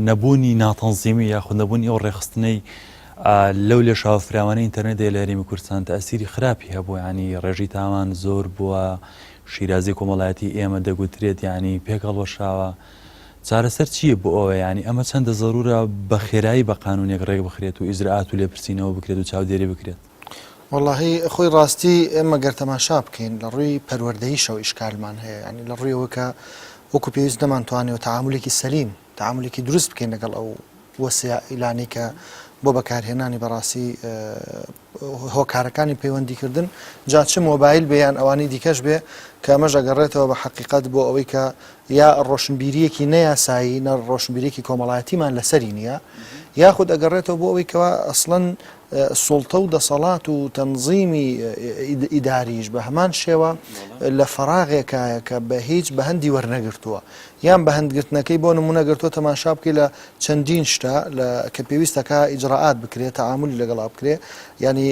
نەبوونی ناتەنزیمی یاخود نەبوونی ئەو ڕێخستنەی لەو لێ شاوفراوانەی ئینتەرنێت لە هەرێمی کوردستان تەئسیری خراپی هەبوو ینی ڕێژی تاوان زۆر بووە شیرازی کۆمەڵایەتی ئێمە دەگوترێت ینی پێکەڵوەشاوە. چارەسەر چییە بۆ ئەوە ینی ئەمە چەندە زەرورە بە خێرایی بە قانونێک ڕێک بخرێت و ئیزراعات و لێپرسینەوە بکرێت و چاودێری بکرێت؟ واللهی خۆی ڕاستی ئێمە گەر تەماشا بکەین لە ڕووی پەروەردەییشەوە ئیشکالمان هەیە ینی لە ڕوویەوە کە وەکو پێویست نەمانتوانێت تەعاملێکی سەلیم تەعاملێکی دروست بکەین لەگەڵ ئەو وەسایلانەی کە بۆ بەکارهێنانی بەڕاستی هۆکارەکانی پەیوەندیکردن جا چ مۆبایل بێیان ئەوانەی دیکەش بێ کە ئەمەش ئەگەڕێتەوە بە حەقیقەت بۆ ئەوەی کە یا ڕۆشنبیریەکی نەیاسایی نە ڕۆشنبیرێکی کۆمەڵایەتیمان لەسەری نییە یاخود ئەگەڕێتەوە بۆ ئەوەی کەوا ئەسڵەن سوڵتە و دەسەڵات و تەنزیمی ئیداریش بە هەمان شێوە لە فەراغێکایە کە بە هیچ بە هەندی وەرنەگرتووە یان بە هەندگرتنەکەی بۆ نمونەگرتووە تەماشا بکەی لە چەندین شتە کە پێویستەکە ئیجراعات بکرێت تەعاملی لەگەڵا بکرێ ینی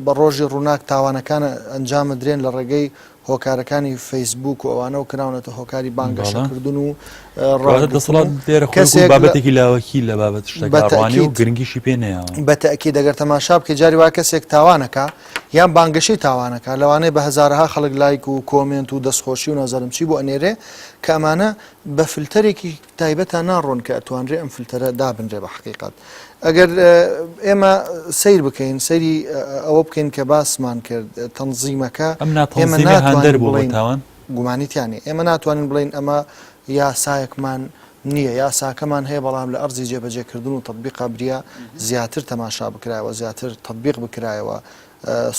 بە ڕۆژی ڕووناک تاوانەکان ئەنجام درێن لە ڕێگەی هۆکارەکانی فەیسبوک و ئەوانە و کراونەتە هۆکاری بانگەشەکردن و دەسەڵات لێرە بابەتێکی لاوەکی لە بابەت شتەکانی و گرنگیشی پێ نەیەوە بە تەئکید دەگەر تەماشا بکە جاری وا کەسێک تاوانەکە یان بانگەشەی تاوانەکە لەوانەیە بە هەزارها خەڵک لایک و کۆمنت و دەستخۆشی و نەزانم چی بۆ ئەنێرێ کە ئەمانە بە فلتەرێکی تایبەتە ناڕۆن کە ئەتوانرێ ئەم فلتەرە دابنرێ بە حقیقت. ئەگەر ئێمە سیر بکەین سەیری ئەوە بکەین کە باسمان کرد تەنزیمەکە ئێمە ناتوانین بڵین گومانیتیانی ئێمە ناتوانین بڵین ئەمە یاسایەکمان نییە یاساکەمان هەیە بەڵام لە ئەرزی جێبەجێکردن و تەطبیقا بریا زیاتر تەماشا بکرایەوە زیاتر تەطبیق بکرایەوە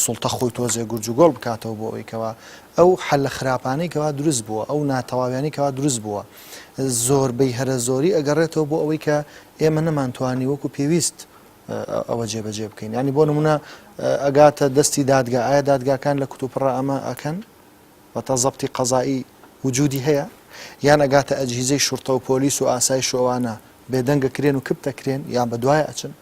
سوڵتە خۆی تۆزێ گورجوگۆڵ بکاتەوە بۆ ئەوەیکەوە ئەو حەل لە خراپانەی کەوا دروست بووە ئەو ناتەواویانی کەوا دروست بووە زۆربەی هەرە زۆری ئەگەڕێتەوە بۆ ئەوەی کە ئێمە نەمانتوانی وەکو پێویست ئەوە جێبەجێ بکەین ینی بۆ نمونە ئەگاتە دەستی دادگا ئایا دادگاکان لە کتوپڕە ئەمە ئەکەن بەتە زەبتی قەزایی وجودی هەیە یان ئەگاتە ئەجهیزەی شورتە و پۆلیس و ئاسای شۆوانە بێدەنگەکرێن و کپتەکرێن یان بە دوای ئەچن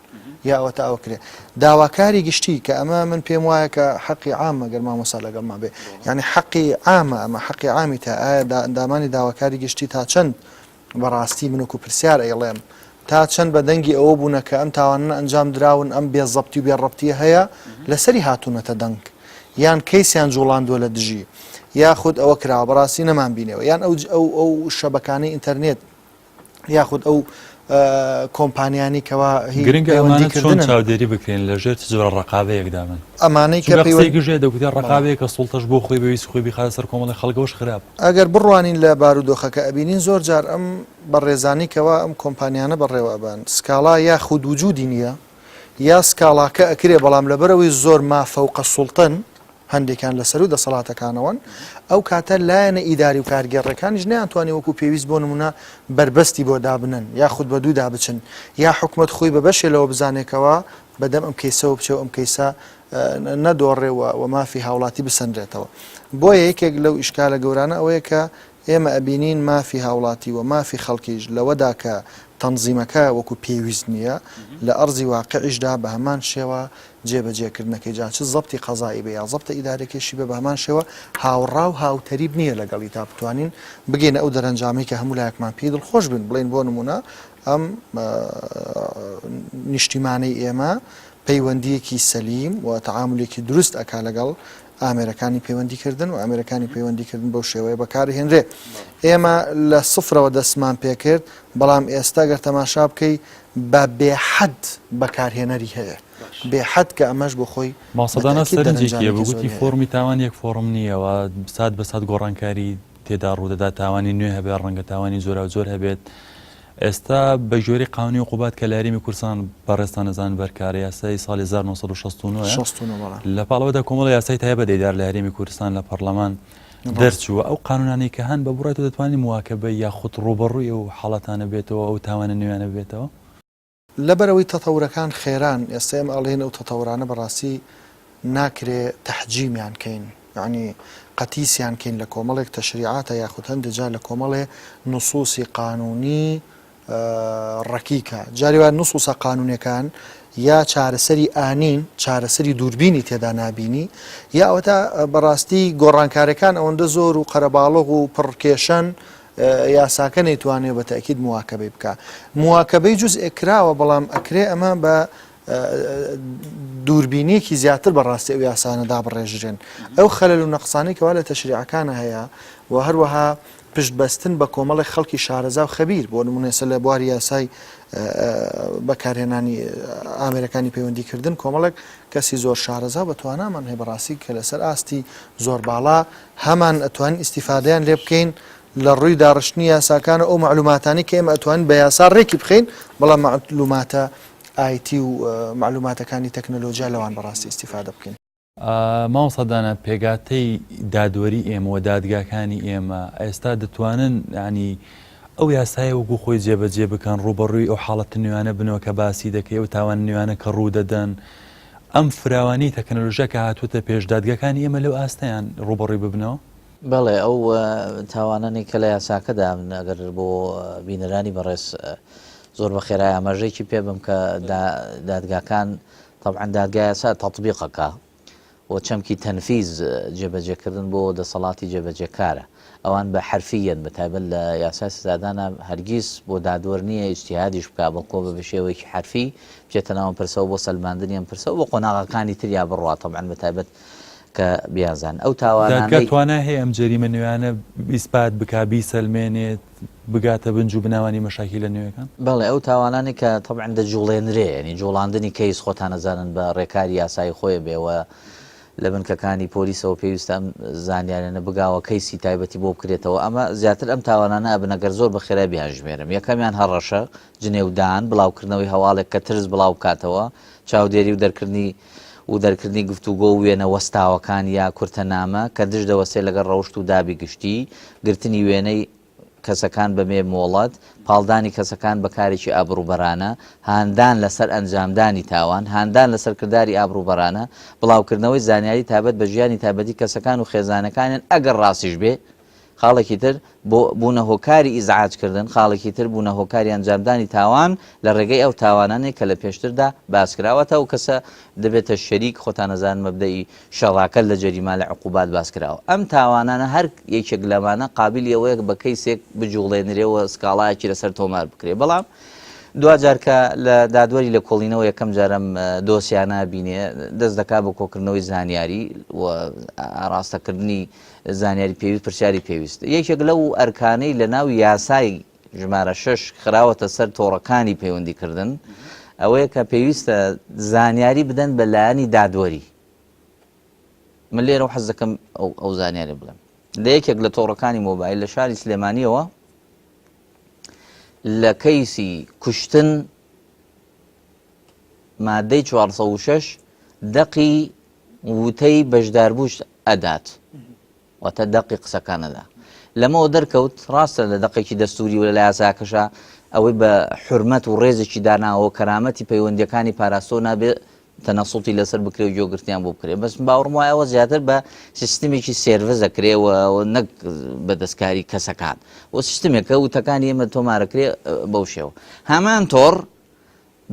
یا ئەوەتە ئەوکرێ داواکاری گشتی کە ئەمە من پێم وایە کە حەقی عامە گەر مامۆستا لەگەڵما بێ یعنی حەقی عامە ئەمە حەقی عامی تا ئایا ئەندامانی داواکاری گشتی تا چەند بەڕاستی منوکو پرسیار ئەیڵێم تا چەند بە دەنگی ئەوە بوونە کە ئەم تاوانە ئەنجام دراون ئەم بێزەبتی و بێڕەبتی هەیە لەسەری هاتوونەتە دەنگ یان کەیسیان جوڵاندووە لە دژی یاخود ئەوە کراوە بەڕاستی نەمان بینەوە یان ئەو شەبەکانەی ئینتەرنێت یاخود ئەو کۆمپانیانی کەوا گرنگە ئەمانە چۆن چاودێری بکرێن لەژێر زۆر ڕقابەیەکدا من ئەمانەی کە گژێ دەگوتێ ڕقابەیە کە سوڵتەش بۆ خۆی بەویست خۆی بخاتە سەر کۆمەڵی خەڵکەوەش خراپ ئەگەر بڕوانین لە بارودۆخەکە ئەبینین زۆر جار ئەم بەڕێزانی کەوا ئەم کۆمپانیانە بەڕێوە ئەبان سکاڵا یا خود وجودی نییە یا سکاڵاکە ئەکرێ بەڵام لەبەرەوەی زۆر مافەوقە سوڵتەن هەندێکان لەسەر و دەسەڵاتەکانەوەن ئەو کاتە لایەنە ئیداری و کارگێڕەکانیش نەیانتوانی وەکو پێویست بۆ نمونە بربەستی بۆ دابنن یا خود بە دوو دابچن یا حکومت خۆی بە بەشێ لەوە بزانێکەوە بەدەم ئەم کەیسەوە بچێ ئەم کەیسە نەدۆڕێەوە و مافی هاوڵاتی بسەندرێتەوە بۆیە یەکێک لەو ئیشکالە گەورانە ئەوەیە کە ئێمە ئەبینین مافی هاوڵاتی و مافی خەڵکیش لەوەدا کە تەنزیمەکە وەکو پێویست نییە لە ئەرزی واقعیشدا بە هەمان شێوە جێبەجێکردنەکەی جان چ زەبتی قەزایی بێ یا زەبتە ئیدارێکێشی بێ بە هەمان شێوە هاوڕا و هاوتەریب نییە لەگەڵی تا بتوانین بگەینە ئەو دەرەنجامی کە هەموو لایەکمان پێی دڵخۆش بن بڵێن بۆ نمونە ئەم نیشتیمانەی ئێمە پەیوەندیەکی سەلیم و تەعاملێکی دروست ئەکا لەگەڵ ئامێرەکانی پەیوەندیکردن و ئامێرەکانی پەیوەندیکردن بەو شێوەیە بەکارهێنرێ ئێمە لە سفرەوە دەستمان پێکرد بەڵام ئێستا گەر تەماشا بکەی بە بێحەد بەکارهێنەری هەیە بێحەد کە ئەمەش بۆ خۆی ماسەدانە سەرنجێکیە بگوتی فۆرمی تاوان یەک فۆرم نییەوە سات بە سات گۆڕانکاری تێدا ڕوودەدا تاوانی نوێ هەبێت ڕەنگە تاوانی زۆر و زۆر هەبێت ئێستا بە ژێری قانونی عقوبات کە لە هەرێمی کوردستان بەڕێستان نەزان بەرکارە یاسای ساڵی 1969 لە پاڵەوەدا کۆمەڵی یاسای تایە بەدەیدار لە هەرێمی کوردستان لە پەرلەمان دەرچووە ئەو قانونانەی کە هەن بە بڕێت و دەتوانانی مواکەبە یاخود ڕوبەڕووی و حاڵەتانە بێتەوە ئەو تاوانە نوێیانە بێتەوە لەبەرەوەی تەتەورەکان خێران ئێستا ئێمە ئەڵێن ئەو تەتەورانە بەڕاستی ناکرێ تەحجیمیان کەین یعنی قەتیسیان کەین لە کۆمەڵێک تەشریعاتە یاخود هەندێک جار لە کۆمەڵێ نوسوسی قانونی ڕەکیکە جاریوان نوسوسە قانونەکان یا چارەسەری ئانین چارەسەری دووربینی تێدا نابینی یا ئەوەتە بەڕاستی گۆڕانکارەکان ئەوەندە زۆر و قەرەباڵغ و پڕکێشەن یاساکە نەیتوانێت بە تاکید مواکەبەی بکە مواکەبەی جوز ئێکراوە بەڵام ئەکرێ ئەمە بە دووربینیەکی زیاتر بەڕاستی ئەو یاسانەدا بڕێژرێن ئەو خەلەل و نەقسانەی کەوا لە تەشریعەکانە هەیە و هەروەها پشتبەستن بە کۆمەڵی خەڵکی شارەزا و خەبیر بۆ نمونێسە لە بواری یاسای بەکارهێنانی ئامێرەکانی پەیوەندیکردن کۆمەڵێک کەسی زۆر شارەزا بەتوانامان هەیە بەڕاستی کە لەسەر ئاستی زۆر باڵا هەمان ئەتوانین ئیسیفادەیان لێ بکەین لە ڕووی داڕشتنی یاساکانە ئەو معلوماتانی کە ئێمە ئەتوانین بە یاسا ڕێکی بخەین بەڵام معلوماتە ئایتی و معلوماتەکانی تەکنۆلۆژیا لەوان بەڕاستی ئیسیفادە بکەین ماوەسەدانە پێگاتەی دادوەری ئێمە و دادگاکانی ئێمە ئێستا دەتوانن ینی ئەو یاسایە وەکو خۆی جێبەجێ بکەن ڕوبەڕووی ئەو حاڵەت نوێیانە بنەوە کە باسی دەکەی و تاوان نوێیانە کە ڕوو دەدەن ئەم فراوانی تەکنۆلۆژیا کە هاتووتە پێش دادگاکانی ئێمە لەو ئاستەیان ڕوبەڕووی ببنەوە بەڵێ ئەو تاوانانی کە لە یاساکەدا ئەگەر بۆ بینەرانی بەڕێز زۆر بە خێرای ئاماژەیەکی پێ بم کە دادگاکان طبعا دادگای یاسا تەطبیقەکە و چەمکی تەنفیز جێبەجێکردن بۆ دەسەڵاتی جێبەجێکارە ئەوان بە حرفیەن بەتایبەت لە یاسای سزادانە هەرگیز بۆ دادوەر نییە ئیجتیهادیش بکا بەڵکۆ بە شێوەیەکی حرفی بچێتە ناوم پرسەوە بۆ سەلماندنیان پرسەوە بۆ قۆناغەکانی تریا بڕوا طبعا بەتایبەت کە بیازان ئەو تاوانانەی توانای هەیە ئەم جەریمە نوێیانە ئیسپات بکا بیسەلمێنێت بگاتە بنج و بناوانی مەشاکی لە نوێیەکان بەڵێ ئەو تاوانانی کە طبعا دەجوڵێنرێ ینی جوڵاندنی کەیس خۆتان نەزانن بە ڕێکاری یاسای خۆی بێەوە لە بنکەکانی پۆلیسەوە پێویستە ئەم زانیارانە بگاوە کەیسی تایبەتی بۆ بکرێتەوە ئەمە زیاتر ئەم تاوانانە ئەبنەگەر زۆر بە خێرا بیان ژمێرم یەکەمیان هەڕەشە جنێودان بڵاوکردنەوەی هەواڵێک کە ترس بڵاو بکاتەوە چاودێری و دەرکردنی گفتوگۆ و وێنە وەستاوەکان یا کورتەنامە کە دژ دەوەسێ لەگەڵ ڕەوشت و دابی گشتی گرتنی وێنەی کەسەکان بەمێ مۆڵەت پاڵدانی کەسەکان بەکارێکی ئابروبەرانە هاندان لەسەر ئەنجامدانی تاوان هاندان لەسەر کردداری ئابروبەرانە بڵاوکردنەوەی زانیاری تابەت بە ژیانی تابەتی کەسەکان و خێزانەکانیان ئەگەر ڕاستیش بێ خاڵێکی تر بۆ بوونە هۆکاری ئیزعاجکردن خاڵێکی تر بوونە هۆکاری ئەنجامدانی تاوان لە ڕێگەی ئەو تاوانانێک کە لە پێشتردا باسکراوەتە و کەسە دەبێتە شەریک خۆتان نەزان مەبدەی شەڕاکە لە جەریما لە عقوبات باسکراوە ئەم تاوانانە هەر یەکێک لەمانە قابلی ئەوەیە بە کەیسێک بجوڵێنرێەوە سکاڵایەکی لەسەر تۆمار بکرێ بەڵام دوجارکە لە دادوەری لە کۆڵینەوە یەکەم جارم دۆسیانە بینێ دەست دەکا بە کۆکردنەوەی زانیاری و ئاراستەکردنی زانیاری پێویست پرسیاری پێویست یەکێک لەو ئەرکانەی لە ناو یاسای ژمارە 6 خراوەتە سەر تۆڕەکانی پەیوەندیکردن ئەوەیە کە پێویستە زانیاری بدەن بە لایەنی دادوەری من لێرە حەز دەکەم ئەو زانیاری بڵێم لە یەکێک لە تۆڕەکانی مۆبایل لە شاری سلێمانیەوە لە کەیسی کوشتن مادەی 406 دەقی وتەی بەشداربووش ئەدات واتە دەقی قسەکانەدا لەمەوە دەرکەوت ڕاستە لە دەقێکی دەستوری و لە یاساکەشە ئەوەی بە حرمەت و ڕێزێکی داناوە کەرامەتی پەیوەندیەکانی پاراستۆ نابێت تەنەسوڵی لەسەر بکرێ و جۆگرتیان بۆ بکرێ بەس باوەڕم وایەوە زیاتر بە سیستمێکی سێرڤز دەکرێەوە نەک بە دەستکاری کەسەکان و سیستمێکە وتەکانی ئێمە تۆمارەکرێ بەو شێوە هەمان تۆڕ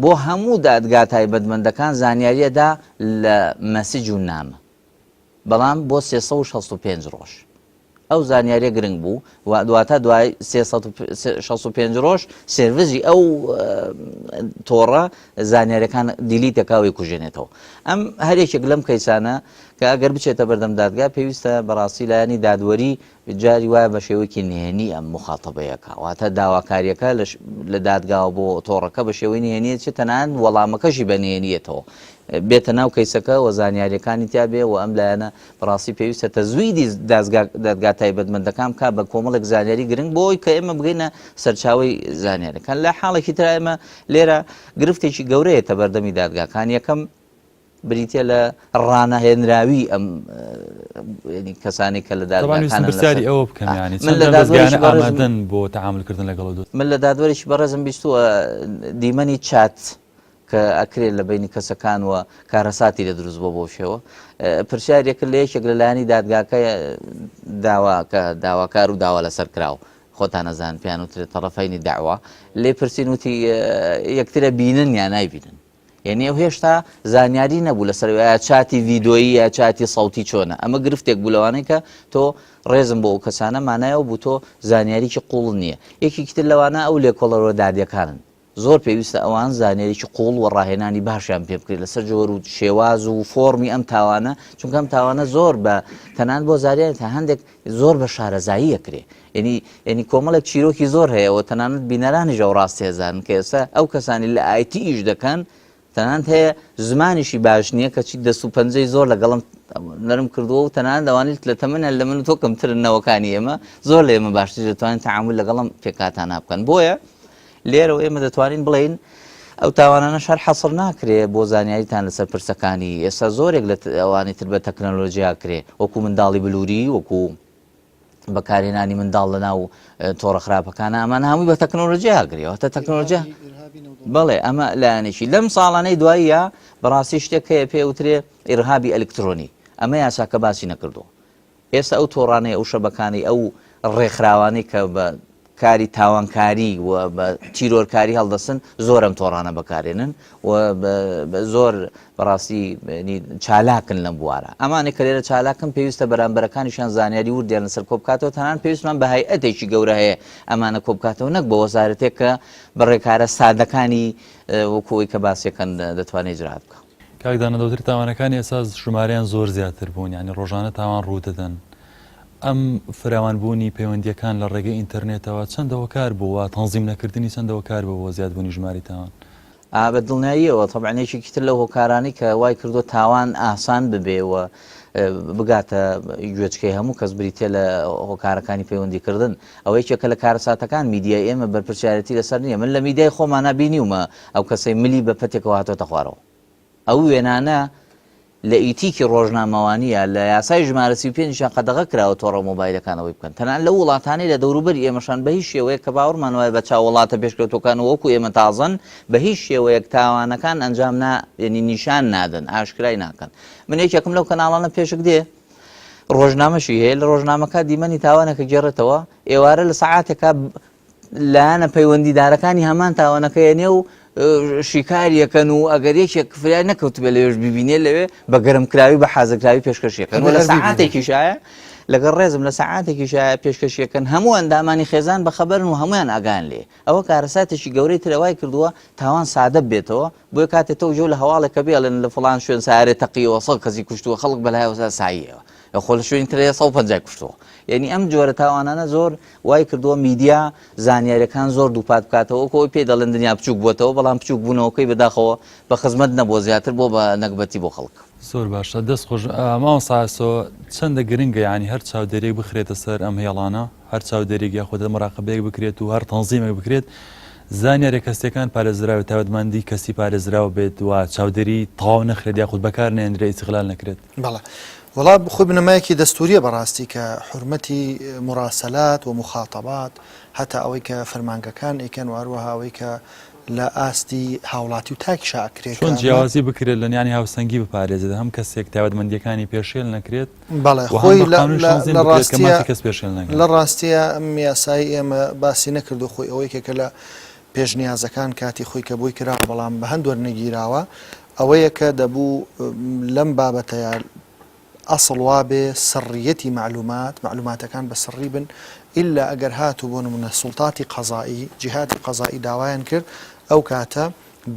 بۆ هەموو دادگا تایبەتمەندەکان زانیاریەدا لە مەسیج و نامە بەڵام بۆ 365 ڕۆژ ئەو زانیاریە گرنگ بوو و دواتە دوای 365 ڕۆژ سێرڤزی ئەو تۆڕە زانیاریەکان دیلیتەکاوی کوژێنێتەوە ئەم هەرێکێک لەم کەیسانە کە ئەگەر بچێتە بەردەم دادگا پێویستە بەڕاستی لایەنی دادوەری جاری وایە بە شێوەیەکی نهێنی ئەم مخاتەبەیەکە واتە داواکاریەکە لە دادگاوە بۆ تۆڕەکە بە شێوەی نهێنیت چ تەنان وەڵامەکەشی بە نهێنیەتەوە بێتە ناو کەیسەکە و زانیاریەکانی تیا بێ و ئەم لایەنە بەڕاستی پێویستە تەزویدی دادگا تایبەتمەندەکان کا بە کۆمەڵێک زانیاری گرنگ بۆی کە ئێمە بگەینە سەرچاوی زانیاریەکان لە حاڵێکی تر ئێمە لێرە گرفتێکی گەورەیەتە بەردەمی دادگاکان یەکەم بریتە لە ڕانەهێنراوی ئەم کەسانی کە لە دادگاکان پرسیاری ئەوە بکەم ینی چەند دەستگایانە ئامادەن بۆ تەعاملکردن لەگەڵ من لە دادوەرێکی بەڕێزم بیستووە دیمەنی چات کە ئەکرێت لە بینی کەسەکان وە کارەساتی لە دروست بۆ بۆ شێوە پرسیارێکرد لە یەکێک لەلایەنی دادگاکە داواکار و داوا لەسەر کراوە خۆتان نەزان پێیان وترێت تەڕەفەینی داوا لێ پرسین وتی یەکترە بینن یا نایبینن یعنی ئەو هێشتا زانیاری نەبوو لەسەر چاتی ڤیدۆیی یا چاتی سەوتی چۆنە ئەمە گرفتێک بوو لەوانەیە کە تۆ ڕێزم بۆ ئەو کەسانە مانایەوە بوو تۆ زانیاریکی قوڵ نییە یەکێکتر لەوانە ئەو لێکۆڵەرەوە دادیەکانن زۆر پێویستە ئەوان زانیاریکی قوڵ و ڕاهێنانی باشیان پێ بکرێت لەسەر جۆر و شێواز و فۆرمی ئەم تاوانە چونکە ئەم تاوانە زۆر بە تەنان بۆ زاریان تا هەندێک زۆر بە شارەزایی ئەکرێ ینی کۆمەڵێک چیرۆکی زۆر هەیە و تەنانەت بینەرانی ژە و ڕاستێزان کە ئێستا ئەو کەسانی لە ئایتی ئیش دەکەن تەنانەت هەیە زمانیشی باش نییە کە چی دەست و پەنجەی زۆر لەگەڵم نەرم کردووە و تەنانەت دەوانێت لە تەمەنە لە من و تۆ کەمترنەوەکانی ئێمە زۆر لە ئێمە باشتر دەتوانین تەعامل لەگەڵم پێکاتان بکەن بۆیە لێرەوە ئێمە دەتوانین بڵین ئەو تاوانانە شار حەسڕ ناکرێ بۆ زانیاریتان لەسەر پرسەکانی ئێستا زۆرێک لە ئەوانی تر بە تەکنەلۆژیا کرێ وەکو منداڵی بلووری وەکو بەکارهێنانی منداڵ لە ناو تۆڕە خراپەکانە ئەمانە هەمووی بە تەکنۆلۆژیا گرێەوە تەکنۆلۆژیا بەڵێ ئەمە لایەنێکی لەم ساڵانەی دواییە بەڕاستی شتێک هەیە پێوترێ ئیرهابی ئەلکترۆنی ئەمە یاساکە باسی نەکردو ئێستا ئەو تۆڕانەی ئەو شەبەکانی ئەو ڕێکخراوانی کە بە کاری تاوانکاری و بە تیرۆرکاری هەڵدەسن زۆر ئەم تۆڕانە بەکارێنن و زۆر بەڕاستی چالاکن لەم بوارە ئەمانێک کە لێرە چالاکن پێویستە بەرامبەرەکانیشان زانیاری وردیان لەسەر کۆبکاتەوە تەنان پێویستمان بە هەیئەتێکی گەورە هەیە ئەمانە کۆبکاتەوە نەک بە وەزارەتێک کە بەڕێکارە سادەکانی وەکوی کە باسیەکەن دەتوانێت ئیجرا بکە. کاکدانە دەوتر تاوانەکانی ئێستا ژمارەیان زۆر زیاتر بوون یعنی ڕۆژانە تاوان ڕوودەدەن ئەم فراوانبوونی پەیوەندیەکان لە ڕێگەی ئینتەرنێتەوە چەندەوە کار بووە تەنزیم نەکردنی چەندەوە کار بووە زیادبوونی ژماری تاوان بە دڵنیاییەوە تەبعانێکی تر لە هۆکارانی کە وای کردو تاوان ئاسان ببێەوە بگاتە گوێچکەی هەموو کەس بریتێ لە هۆکارەکانی پەیوەندیکردن ئەوەیەکێکە لە کارەساتەکان میدیای ئێمە بەرپرسیارەتی لەسەر نییە من لە میدیای خۆمان نبینیومە ئەو کەسەی ملی بە پەتێکەوە هاتۆتە خوارەوە ئەو وێنانە لە ئیتیکی ڕۆژنامەوانیە لە یاسای ژمارە 35 قەدەغە کراوە تۆڕە مۆبایلەکانەوەی بکەن تەنان لە وڵاتانی لە دەوروبەری ئێمەشان بە هیچ شێوەیە کە باوەڕمان وایە بە چاو وڵاتە پێشکەوتەکان وەکو ئێمە تازن بە هیچ شێوەیەک تاوانەکان ئەنجام ینی نیشان نادەن ئاشکرای ناکەن من یەکێکم لەو کەناڵانە پێشک دێ ڕۆژنامەشی هەیە لە ڕۆژنامەکە دیمەنی تاوانەکە گێڕێتەوە ئێوارە لە سەعاتێکە لایەنە پەیوەندیدارەکانی هەمان تاوانەکەیەنێ و شیکاریەکەن و ئەگەر یەکێک فریای نەکەوت بێ لەوێش ببینێ لەوێ بە گەرمکراوی بە حازەکراوی پێشکەشیەکەن و لە سەعاتێکیشایە لەگەڵ ڕێزم لە سەعاتێکیشایە پێشکەشیەکەن هەموو ئەندامانی خێزان بەخەبەرن و هەمویان ئاگان لێ ئەوە کارەساتێکی گەورەی ترەوای کردووە تاوان سادە بێتەوە بۆیە کاتێتەوە جۆ لە هەواڵێکە بێڵن لە فڵان شوێن سارێ تەقیەوە سەڵ کەسی کوشتووە خەڵک بەلایەوە ساییەوە خۆ لە شوێن ترەیە 150 کوشتەوە یعنی ئەم جۆرە تاوانانە زۆر وای کردووە میدیا زانیاریەکان زۆر دووپات بکاتەوە کۆی پێ دەڵێن دنیا بچووک بووەتەوە بەڵام بچووک بوونەوەکەی بەداخەوە بە خزمەت نەبووە زیاتر بۆ بە نەکبەتی بۆ خەڵک زۆر باشە دەست خۆش ماوەساسۆ چەندە گرنگە ینی هەر چاودێرێک بخرێتە سەر ئەم هێڵانە هەر چاودێرێک یاخۆدە مراقبەیەک بکرێت و هەر تەنزیمێک بکرێت زانیارێ کەسەکان پارێزراوە تاوەتمەندی کەسی پارێزراوە بێت و چاودێری تەواو نەخرێت یاخود بەکار نێنرێ ئیستیغلال نەکرێت بەڵێ وڵا خۆی بنەمایەکی دەستوریە بەڕاستی کە حرمەتی مراسلات و مخاطبات هەتا ئەوەی کە فەرمانگەکان ئەیکەن و هەروەها ئەوەی کە لە ئاستی هاوڵاتی و تاکیشا ئەکرێت چۆن جیاوازی بکرێت لە نیانی هاوسەنگی بپارێزێت هەم کەسێک تاوەتمەندیەکانی پێشێل نەکرێت بەڵێ خۆی لە ڕاستیە ئەم یاسایی ئێمە باسی نەکردو خۆی ئەوەیەکە لە پێشنیازەکان کاتی خۆی کە بۆی کراوە بەڵام بە هەندوەر نەگیراوە ئەوەیە کە دەبوو لەم بابەتەیە ئەسڵ وابێ سڕیەتی معلوماتەکان بە سڕی بن ئللا ئەگەر هاتو بۆ نمونە سوڵتاتی قەزایی جیهاتی قەزایی داوایان کرد ئەو کاتە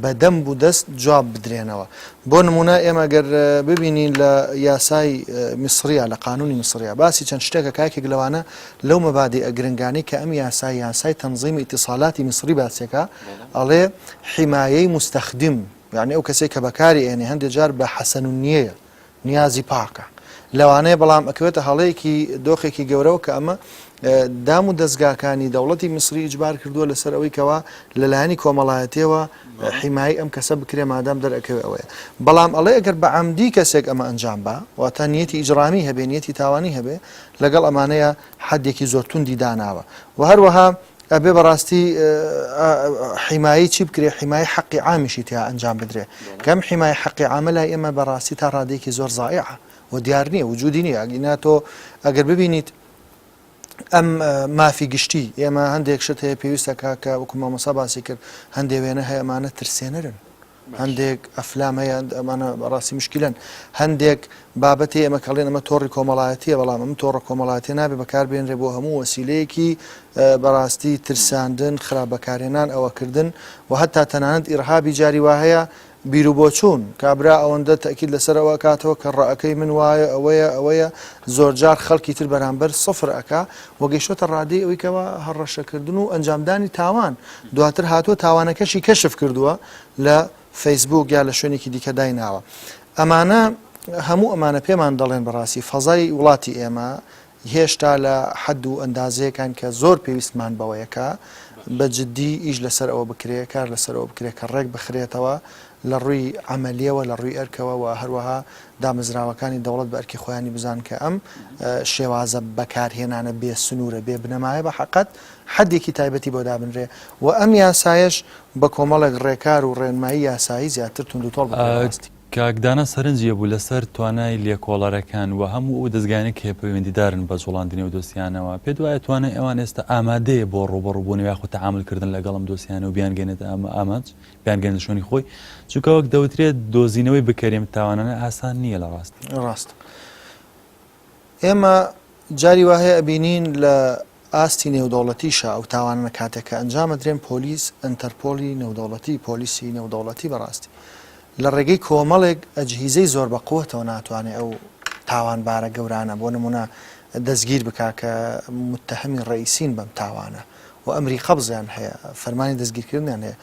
بەدەم بوو دەست جواب بدرێنەوە بۆ نمونە ئێمە گەر ببینین لە یاسای میسریە لە قانونی میسریە باسی چەند شتێکە کاکێک لەوانە لەو مەبادی ئەگرنگانی کە ئەم یاسای تەنظیمی ئیتیصالاتی میسری باسێکە ئەڵێ حیمایەی مستەخدم یعنی ئەو کەسێک کە بەکاری ئێنێ هەندێک جار بە حەسەن و نیەیە نیازی پاکە لەوانەیە بەڵام ئەکەوێتە هەڵەیەکی دۆخێکی گەورەوە کە ئەمە دام و دەستگاکانی دەوڵەتی میسری ئیجبار کردووە لەسەر ئەوەی کەوا لەلایەنی کۆمەڵایەتیەوە حیمایی ئەم کەسە بکرێ مادام دەرەکەوێ ئەوەیە بەڵام ئەڵێ ئەگەر بە عەمدی کەسێک ئەمە ئەنجام بە واتە نیەتی ئیجرامی هەبێ نیەتی تاوانی هەبێ لەگەڵ ئەمانەیە حەدێکی زۆر توندی داناوە و هەروەها ئەبێ بەڕاستی حیمایی چی بکرێ حیمای حەقی عامیشی تیا ئەنجام بدرێ کەم حیمای حەقی عامە لای ئێمە بەڕاستی تا ڕادێکی زۆر زایعە و دیار نییە وجودی نییە ئەگینا تۆ ئەگەر ببینیت ئەم مافی گشتی ئێمە هەندێک شت هەیە پێویستەکە کە وەکو مامۆستا باسی کرد هەندێک وێنە هەیە ئەمانە ترسێنەرن هەندێک ئەفلام هەیە ئەمانە بەڕاستی مشکلن هەندێک بابەتی ئێمە کەڵێن ئەمە تۆڕی کۆمەڵایەتیە بەڵام ئەم تۆڕە کۆمەڵایەتی نابێ بەکاربێنرێ بۆ هەموو وەسیلەیەکی بەڕاستی ترساندن خراپبەکارێنان ئەوەکردن و هەتا تەنانەت ئیرهابی جاری وا هەیە بیر و بۆچوون کابرا ئەوەندە تەکید لەسەرەوە کاتەوە کە ڕائەکەی من وایە ئەوەیە زۆرجار خەڵکی تر بەرامبەر سفر ئەکا وەگەیشتۆتە ڕادەی ئەوەی کەەوە هەڕەشەکردن و ئەنجامدانی تاوان دواتر هاتووە تاوانەکەشی کەشف کردووە لە فەیسبوک یا لە شوێنێکی دیکە دایناوە ئەمانە هەموو ئەمانە پێمان دەڵێن بەڕاستی فەزای وڵاتی ئێمە هێشتا لە حەد و ئەندازەیەکان کە زۆر پێویستمان بەوەیەکە بە جددی ئیش لەسەر ئەوە بکرێ کار لەسەر ئەوە بکرێت کە ڕێک بخرێتەوە لە ڕووی عملیەوە لە ڕووی ئەرکەوە و هەروەها دامەزراوەکانی دەوڵەت بە ئەرکی خۆیانی بزان کە ئەم شێوازە بەکارهێنانە بێ سنوورە بێ بنەمایە بە حەقەت حەدێکی تایبەتی بۆ دابنرێ و ئەم یاسایش بە کۆمەڵێک ڕێکار و ڕێنمایی یاسایی زیاتر توندوتۆڵ کاکدانە سەرنجیە بوو لەسەر توانای لێکۆڵەرەکان و هەموو ئەو دەستگانێک هەیە پەیوەندیدارن بە جوڵاندنی و دۆسیانەوە پێ دوایە توانای ئەوان ئێستا ئامادەیە بۆ ڕوبەڕووبوون یاخود تەعاملکردن لەگەڵم دۆسیانە و بیانگەێنێت ئاماج بیانگەێنە شوێنی خۆی چونکە وەک دەوترێت دۆزینەوەی بکەرێم تاوانانە ئاسان نییە لە ڕاست ئێمە جاری وهەیە ئەبینین لە ئاستی نێودەوڵەتیشە ئەو تاوانە کاتێککە ئەنجامە درێن پۆلیس ئەنتەرپۆلی نێودەوڵەتی پۆلیسی نێودەوڵەتی بەڕاستی لە ڕێگەی کۆمەڵێک ئەجهیزەی زۆر بەقوتەوە ناتوانێت ئەو تاوانبارە گەورانە بۆ نمونە دەستگیر بکا کە متهمی ڕئیسین بەم تاوانە و ئەمری قەبزیان هەیە فەرمانی دەستگیرکردنیان هەیە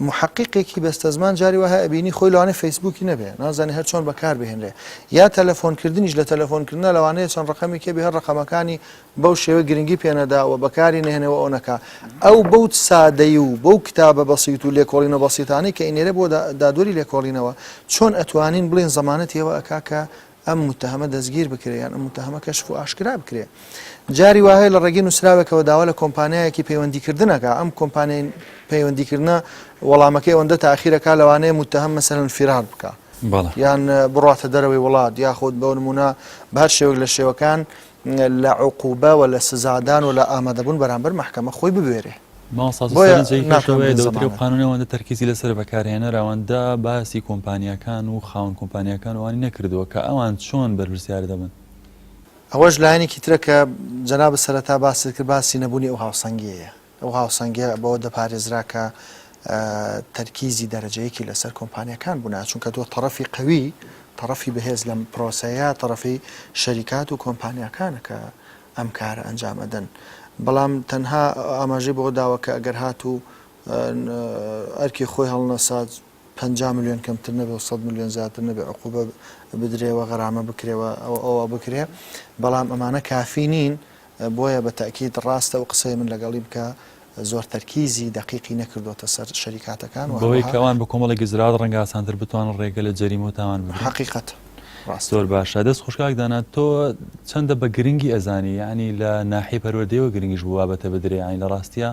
محققێکی بەستە زمان جاری وهە ئەبینی خۆی لەوانەیە فەیسبووکی نەبێ نازانێ هەر چۆن بەکار بهێنرێ یا تەلەفۆنکردنیش لە تەلەفۆنکردنە لەوانەیە چەند ڕقەمێکی بێ هەر ڕقەمەکانی بەو شێوە گرنگی پێنەداوە بەکاری نهێنەوە ئەوەکە ئەو بەوت سادەی و بەو کتابە بەسیت و لێکۆڵینە بەسیتانی کە ئینێرە بۆ دادوەری لێکۆڵینەوە چۆن ئەتوانین بڵێن زەمانەتیەوە ئەکاکە ئەم متهمە دەستگیر بکرێن ئەم متهمە کەشف و ئاشکرا بکرێ جاری وهەیە لە ڕێگەی نووسراوێکەوە داوا لە کۆمپانیایەکی پەیوەندیکردنەکە ئەم کۆمپانیای پەیوەندیکردنە وەڵامەکەی ئەوەندە تاخیرەکە لەوانەیە متهم مەسەلەن فیرار بکە یان بڕاتە دەرەوەی وڵات یاخود بەو نمونە بە هەر شێوەک لە شێوەکان لە عقوبە و لە سزادان و لە ئامادەبوون بەرامبەر محکەمە خۆی ببێرێ دەوتری قانونەوەندە تەرکیزی لەسەر بەکارهێنەر ئەوەندە باسی کۆمپانیەکان و خاوەن کۆمپانیەکان وانی نەکردووە کە ئەوان چۆن بەرپرسیار دەبن ئەوەش لایەنێکی ترە کە جەناب سەرەتا باسی کرد باسی نەبوونی ئەو هاوسەنگەیە ئەو هاوسەنگە بەوە دەپارێزرا کە تەرکیزی دەرەجەیەکی لەسەر کۆمپانیەکان بوونا چونکە تۆ تەرەفی قوی تەرەفی بەهێز لەم پرۆسەیە تەرەفی شەریکات و کۆمپانیەکانە کە ئەم کارە ئەنجام ئەدەن بەڵام تەنها ئاماژەی بۆ داوە کە ئەگەر هات و ئەرکی خۆی هەڵنەسات 50 ملیۆن کەمتر نەبێ و 100 ملیۆن زیاتر نەبێ عقوبە بدرێەوە غەرامە بکرێەوە ئەوە بکرێ بەڵام ئەمانە کافی نین بۆیە بە تاکید ڕاستە و قسەی من لەگەڵی بکە زۆر تەرکیزی دقیقی نەکردوتە سەر شەریکاتەکان بەوەی کەوان بە کۆمەڵی گزرات ڕەنگە ئاسانتر بتوانن ڕێگە لە جەریمە و تاوان حقیقەت زۆر باشە دەست خۆشکاک دانات تۆ چەندە بە گرنگی ئەزانی ینی لە ناحی پەروەردەیەوە گرنگیش بوو بابەتە بدرێ ینی لە ڕاستیە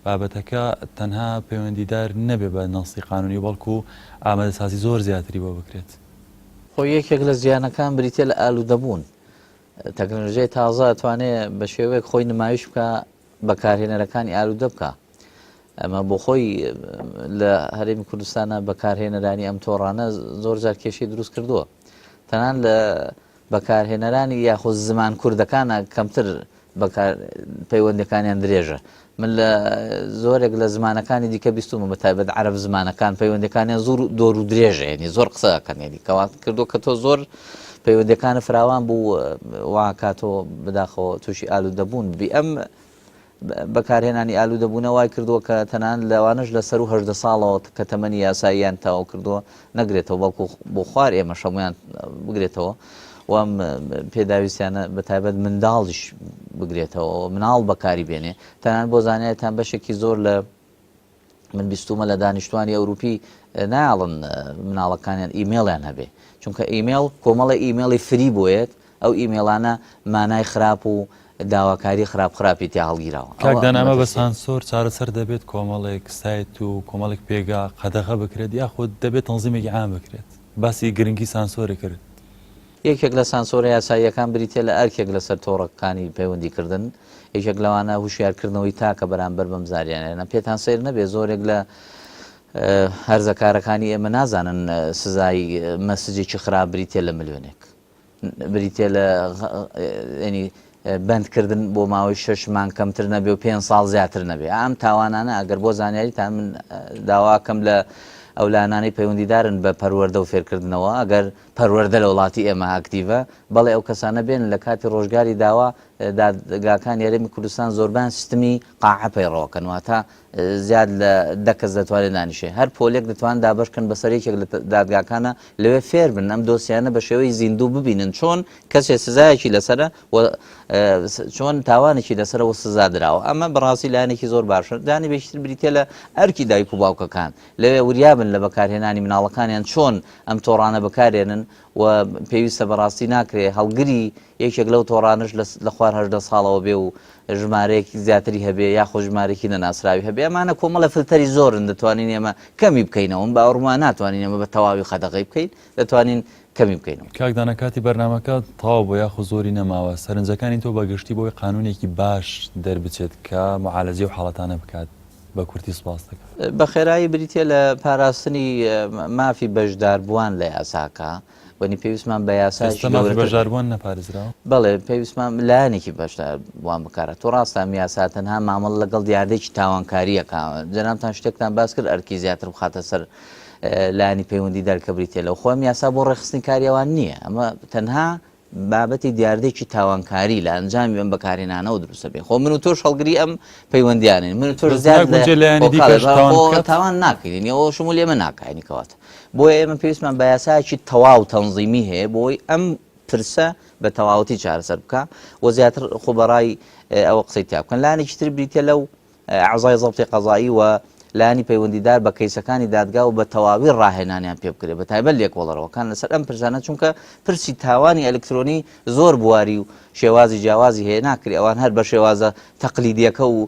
بابەتەکە تەنها پەیوەندیدار نەبێ بە نەسی قانونی بەڵکو و ئامادەسازی زۆر زیاتری بۆ بکرێت خۆ یەکێک لە زیانەکان بریتە لە ئالوودەبوون تەکنۆلۆژیای تازە ئەتوانێت بە شێوەیەک خۆی نمایش بکە بەکارهێنەرەکانی ئالوودە بکە ئەمە بۆ خۆی لە هەرێمی کوردستانە بەکارهێنەرانی ئەم تۆڕانە زۆر جار کێشەی دروست کردووە تەنان لە بەکارهێنەرانی یاخۆ زمان کوردەکانە کەمتر پەیوەندەکانیان درێژە من لە زۆرێک لە زمانەکانی دیکە بیستومە بە تایبەت عەرەب زمانەکان پەیوەندەکانیان زۆر دۆر و درێژە ینی زۆر قسەکەن ینی کەوات کردو کە تۆ زۆر پەیوەندەکانە فراوان بوو واکاتۆ بەداخەوە تووشی ئالوودەبوون بی ئەم بەکارهێنانی ئالوودەبوونە وای کردووە کە تەنان لەوانش لە سەر و هەژدە ساڵەوە کە تەمەنی یاساییان تاوا کردووە نەگرێتەوە بەڵکو بۆ خوار ئێمە شەمویان بگرێتەوە وام پێداویستیانە بە تایبەت منداڵیش بگرێتەوە مناڵ بەکاری بێنێ تەنان بۆ زانایەتان بەشێکی زۆر لە من بیستومە لە دانیشتوانی ئەوروپی ناڵن مناڵەکانیان ئیمێڵیان هەبێ چونکە ئیمێڵ کۆمەڵی ئیمێڵی فری بۆیێت ئەو ئیمێڵانە مانای خراپ و داواکاری خراپی تیا هەڵگیراوە کاکدانامە بە سانسۆر چارەسەر دەبێت کۆمەڵێک سایت و کۆمەڵێک پێگا قەدەغە بکرێت یاخود دەبێت تەنزیمێکی عام بکرێت باسی گرنگی سانسۆرە کرد یەکێک لە سانسۆرە یاساییەکان بریتێ لە ئەرکێک لەسەر تۆڕەکانی پەیوەندیکردن یەکێک لەوانە هوشیارکردنەوەی تاکە بەرامبەر بەم زاریانێنە پێتان سیر نەبێ زۆرێک لە هەرزەکارەکانی ئێمە نازانن سزای مەسجێکی خراپ بریتێ لە ملیۆنێک بریتێ لە ینی بەندکردن بۆ ماوەی 6 مانگ کەمتر نەبێ و 5 ساڵ زیاتر نەبێ ئەم تاوانانە ئەگەر بۆ زانیاریتان من داواکەم لە ئەولانانی پەیوەندیدارن بە پەروەردە و فێرکردنەوە ئەگەر پەروەردە لە وڵاتی ئێمە ئاکتیڤە بەڵێ ئەو کەسانە بێن لە کاتی ڕۆژگاری داوا دادگاکان یاریمی کوردستان زۆربان سیستمی قاعە پەیڕەوەکەن واتە زیاد لە 10 کەس دەتوانێت دانیشێ هەر پۆلێک دەتوان دابشکن بەسەر یەکێک لە دادگاکانە لەوێ فێر بن ئەم دۆسیانە بە شێوەی زیندوو ببینن چۆن کەسێ سزایەکی لەسرە چۆن تاوانێکی لەسەرەوە سزا درراوە ئەمە بەڕاستی لایەنێکی زۆر باشە دانی بێشتر بریتێ لە ئەرکی دایک و باوکەکان لەوێ وریابن لە بەکارهێنانی مناڵەکانیان چۆن ئەم تۆڕانە بەکارێنن و پێویستە بەڕاستی ناکرێ هەڵگری یەکێک لەو تۆڕانش لە خوار 18 ساڵەوە بێ و ژمارەیەکی زیاتری هەبێ یاخۆ ژمارەی نەناسراوی هەبێ ئەمانە کۆمەڵە فلتەری زۆرن دەتوانین ئێمە کەمی بکەینەوە باوەڕمان ناتوانین ئێمە بە تەواوی خەدەغی بکەین دەتوانین کەمی بکەینەوە کاکدانە کاتی بەرنامەکە تەواو بۆ یاخۆ زۆری نەماوە سەرنجەکانی تۆ بەگشتی بۆی قانونێکی باش دەربچێت کە معالەجێ و حاڵەتانە بکات بە کورتی سوپاس دەکات بە خێرایی بریتێ لە پاراستنی مافی بەشداربووان لە یاساکە وەنی پێویستمان بە بەژاربوون نەپارێزراوە بەڵێ پێویستمان لایەنێکی بەشداربووان بکارە تۆ ڕاستە میاسا تەنها مامەڵ لەگەڵ دیاردێکی تاوانکاریەکە جەنابتان شتێکتان باس کرد ئەرکی زیاتر بخاتە سەر لایەنی پەیوەندیدار کە بریتێ لەو خۆم یاسا بۆ ڕێخستنی کاریەوان نییە ئەمە تەنها بابەتی دیاردەیەکی تاوانکاری لە ئەنجامی ئەم بەکارهێنانەوە دروستە بێ. خۆ من و تۆش هەڵگری ئەم پەیوەندیانین، من و تۆش زیاد تاوان ناکەین، ئەوە شمول ئێمە ناکاینی کەواتە بۆیە ئێمە پێویستمان بە یاسایەکی تەواو تەنزیمی هەیە بۆی ئەم پرسە بە تەواوەتی چارەسەر بکە و زیاتر خۆبەڕای ئەوە قسەی تیا بکەن. لایەنێکی تر بریتە لەو عەزای زەبتی قەزایی و لانی پەیوەندیدار بە کەیسەکانی دادگا و بە تەواوی ڕاهێنانیان پێ بکرێت بە تایبەت لێکۆڵەرەوەکان لەسەر ئەم پرسانە، چونکە پرسی تاوانی ئەلکترۆنی زۆر بواری و شێوازی جیاوازی هەیە ناکرێت ئەوان هەر بە شێوازە تەقلیدیەکە و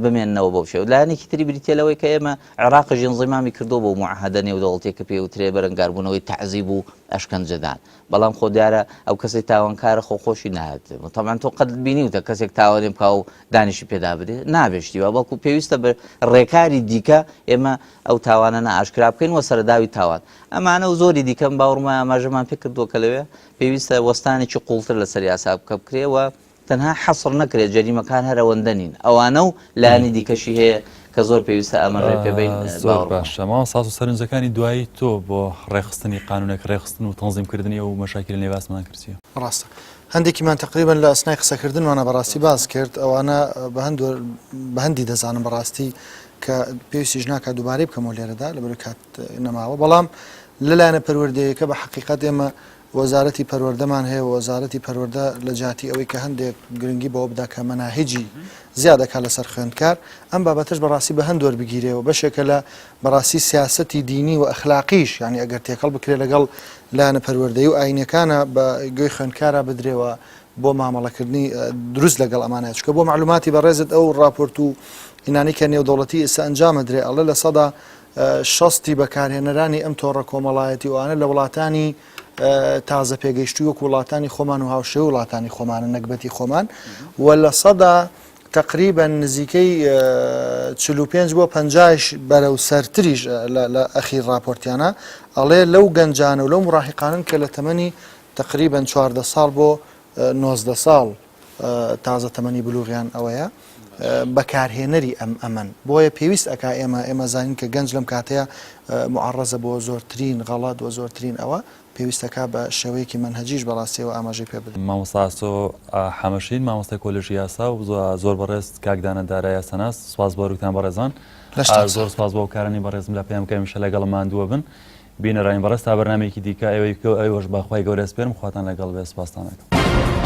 بمێننەوە بەو شێوە. لایەنێکی تری بریتێلەوەی کە ئێمە عێراقیش انزیمامی کردو بۆ معاهدە نێودەوڵەتێک کە پێوترێ بەرەنگاربوونەوەی تەعزیب و ئەشکەنجەدان، بەڵام خۆ دیارە ئەو کەسێک تاوانکارە خۆخۆشی نایەت. تەمان تۆ قەت بینیوتە کەسێک تاوانێ بکا و دانیشی پێدا بدێ نابێشتیوە، بەڵکو پێویستە بە ڕێکاری دیکە ئێمە ئەو تاوانە ئاشکرا بکەین و سەرداوی تاوان. ئەمانە و زۆری دیکەم باوەڕمای ئاماژەمان پێ کردووە کە لەوێ پێویستە وەستانێکی قوڵتر لەسەر یاسا بکە بکرێەوە تەنها حەسڕ نەکرێت جەریمەکان هەرەوەندە نین، ئەوانە و لایانی دیکەشی هەیە کە زۆر پێویستە ئەمەڕێ پێبین. زۆر باشە ماوە ساز و سەرنجەکانی دوایی تۆ بۆ ڕێخستنی قانونێک ڕێخستن و تەنزیمکردنی و مەشاکل نێواسمان کردیە. ڕاستە هەندێکیمان تقریبن لە ئەسنای قسەکردنوانە بەڕاستی باز کرد، ئەوانە بە هەندی دەزانم بەڕاستی کە پێویستیش ناکات دووبارەی بکەمەوە لێرەدا لەبەر کات نەماوە، بەڵام لەلایەنە پەروەردەیەکە بە حقیقەت ئێمە وەزارەتی پەروەردەمان هەیە و وەزارەتی پەروەردە لە جاتی ئەوەی کە هەندێک گرنگی بەوە بدا کە مەناهیجی زیادەکە لەسەر خوێندکار ئەم بابەتش بەڕاستی بە هەندوەر بگیرێەوە بەشێکە لە بەڕاستی سیاسەتی دینی و ئەخلاقیش، یعنی ئەگەر تێکەڵ بکرێ لەگەڵ لایەنە پەروەردەیی و ئاینەکانە بە گوێی خوێندکارە بدرێەوە بۆ مامەڵەکردنی دروست لەگەڵ ئەمانەیە. چکە بۆ معلوماتی بەڕێزت ئەو ڕاپۆرت و ئینانی کە نێودەوڵەتی ئێستا ئەنجامەدرێ ئەڵێ لە سەدا 60 بەکارهێنەرانی ئەم تۆڕە کۆمەڵایەتی وانە لە وڵاتانی تازە پێگەیشتووی وەک وڵاتانی خۆمان و هاوشێ وڵاتانی خۆمانە نەکبەتی خۆمان و لە سەدا تقریبا نزیکەی 45 بۆ 50 بەرەو سەرتریش لە ئەخیر راپۆرتیانە ئەڵێ لەو گەنجانە و لەو مڕاهقانن کە لە تەمەنی تقریبا 14 ساڵ بۆ 19 ساڵ تازە تەمەنی بلوغیان ئەوەیە بەکارهێنەری ئەمن. بۆیە پێویست ئەکا ئێمە زانین کە گەنج لەم کاتەیە معڕەزە بۆ زۆرترین غەڵات و زۆرترین ئەوە پێویستەکە بە شێوەیەکی منهەجیش بەڕاستیەوە ئاماژەی پێ بدەین. مامۆستاسۆ حەمەشین مامۆستای کۆلێژی یاسا و زۆر بەڕێز کاکدانە دارای یاسەناس سواز بۆ ڕووتان بەڕێزان، زۆر سواز بۆ کارانی بەڕێزم لە پێم کە هەمیشە لەگەڵمان دووە بن بینەڕین بەڕێز تا بەرنامەیەکی دیکە ئەوەی ئەوەش بەخوای گەورە سپێرم خواتان لەگەڵ بێ سپاستانەکەم.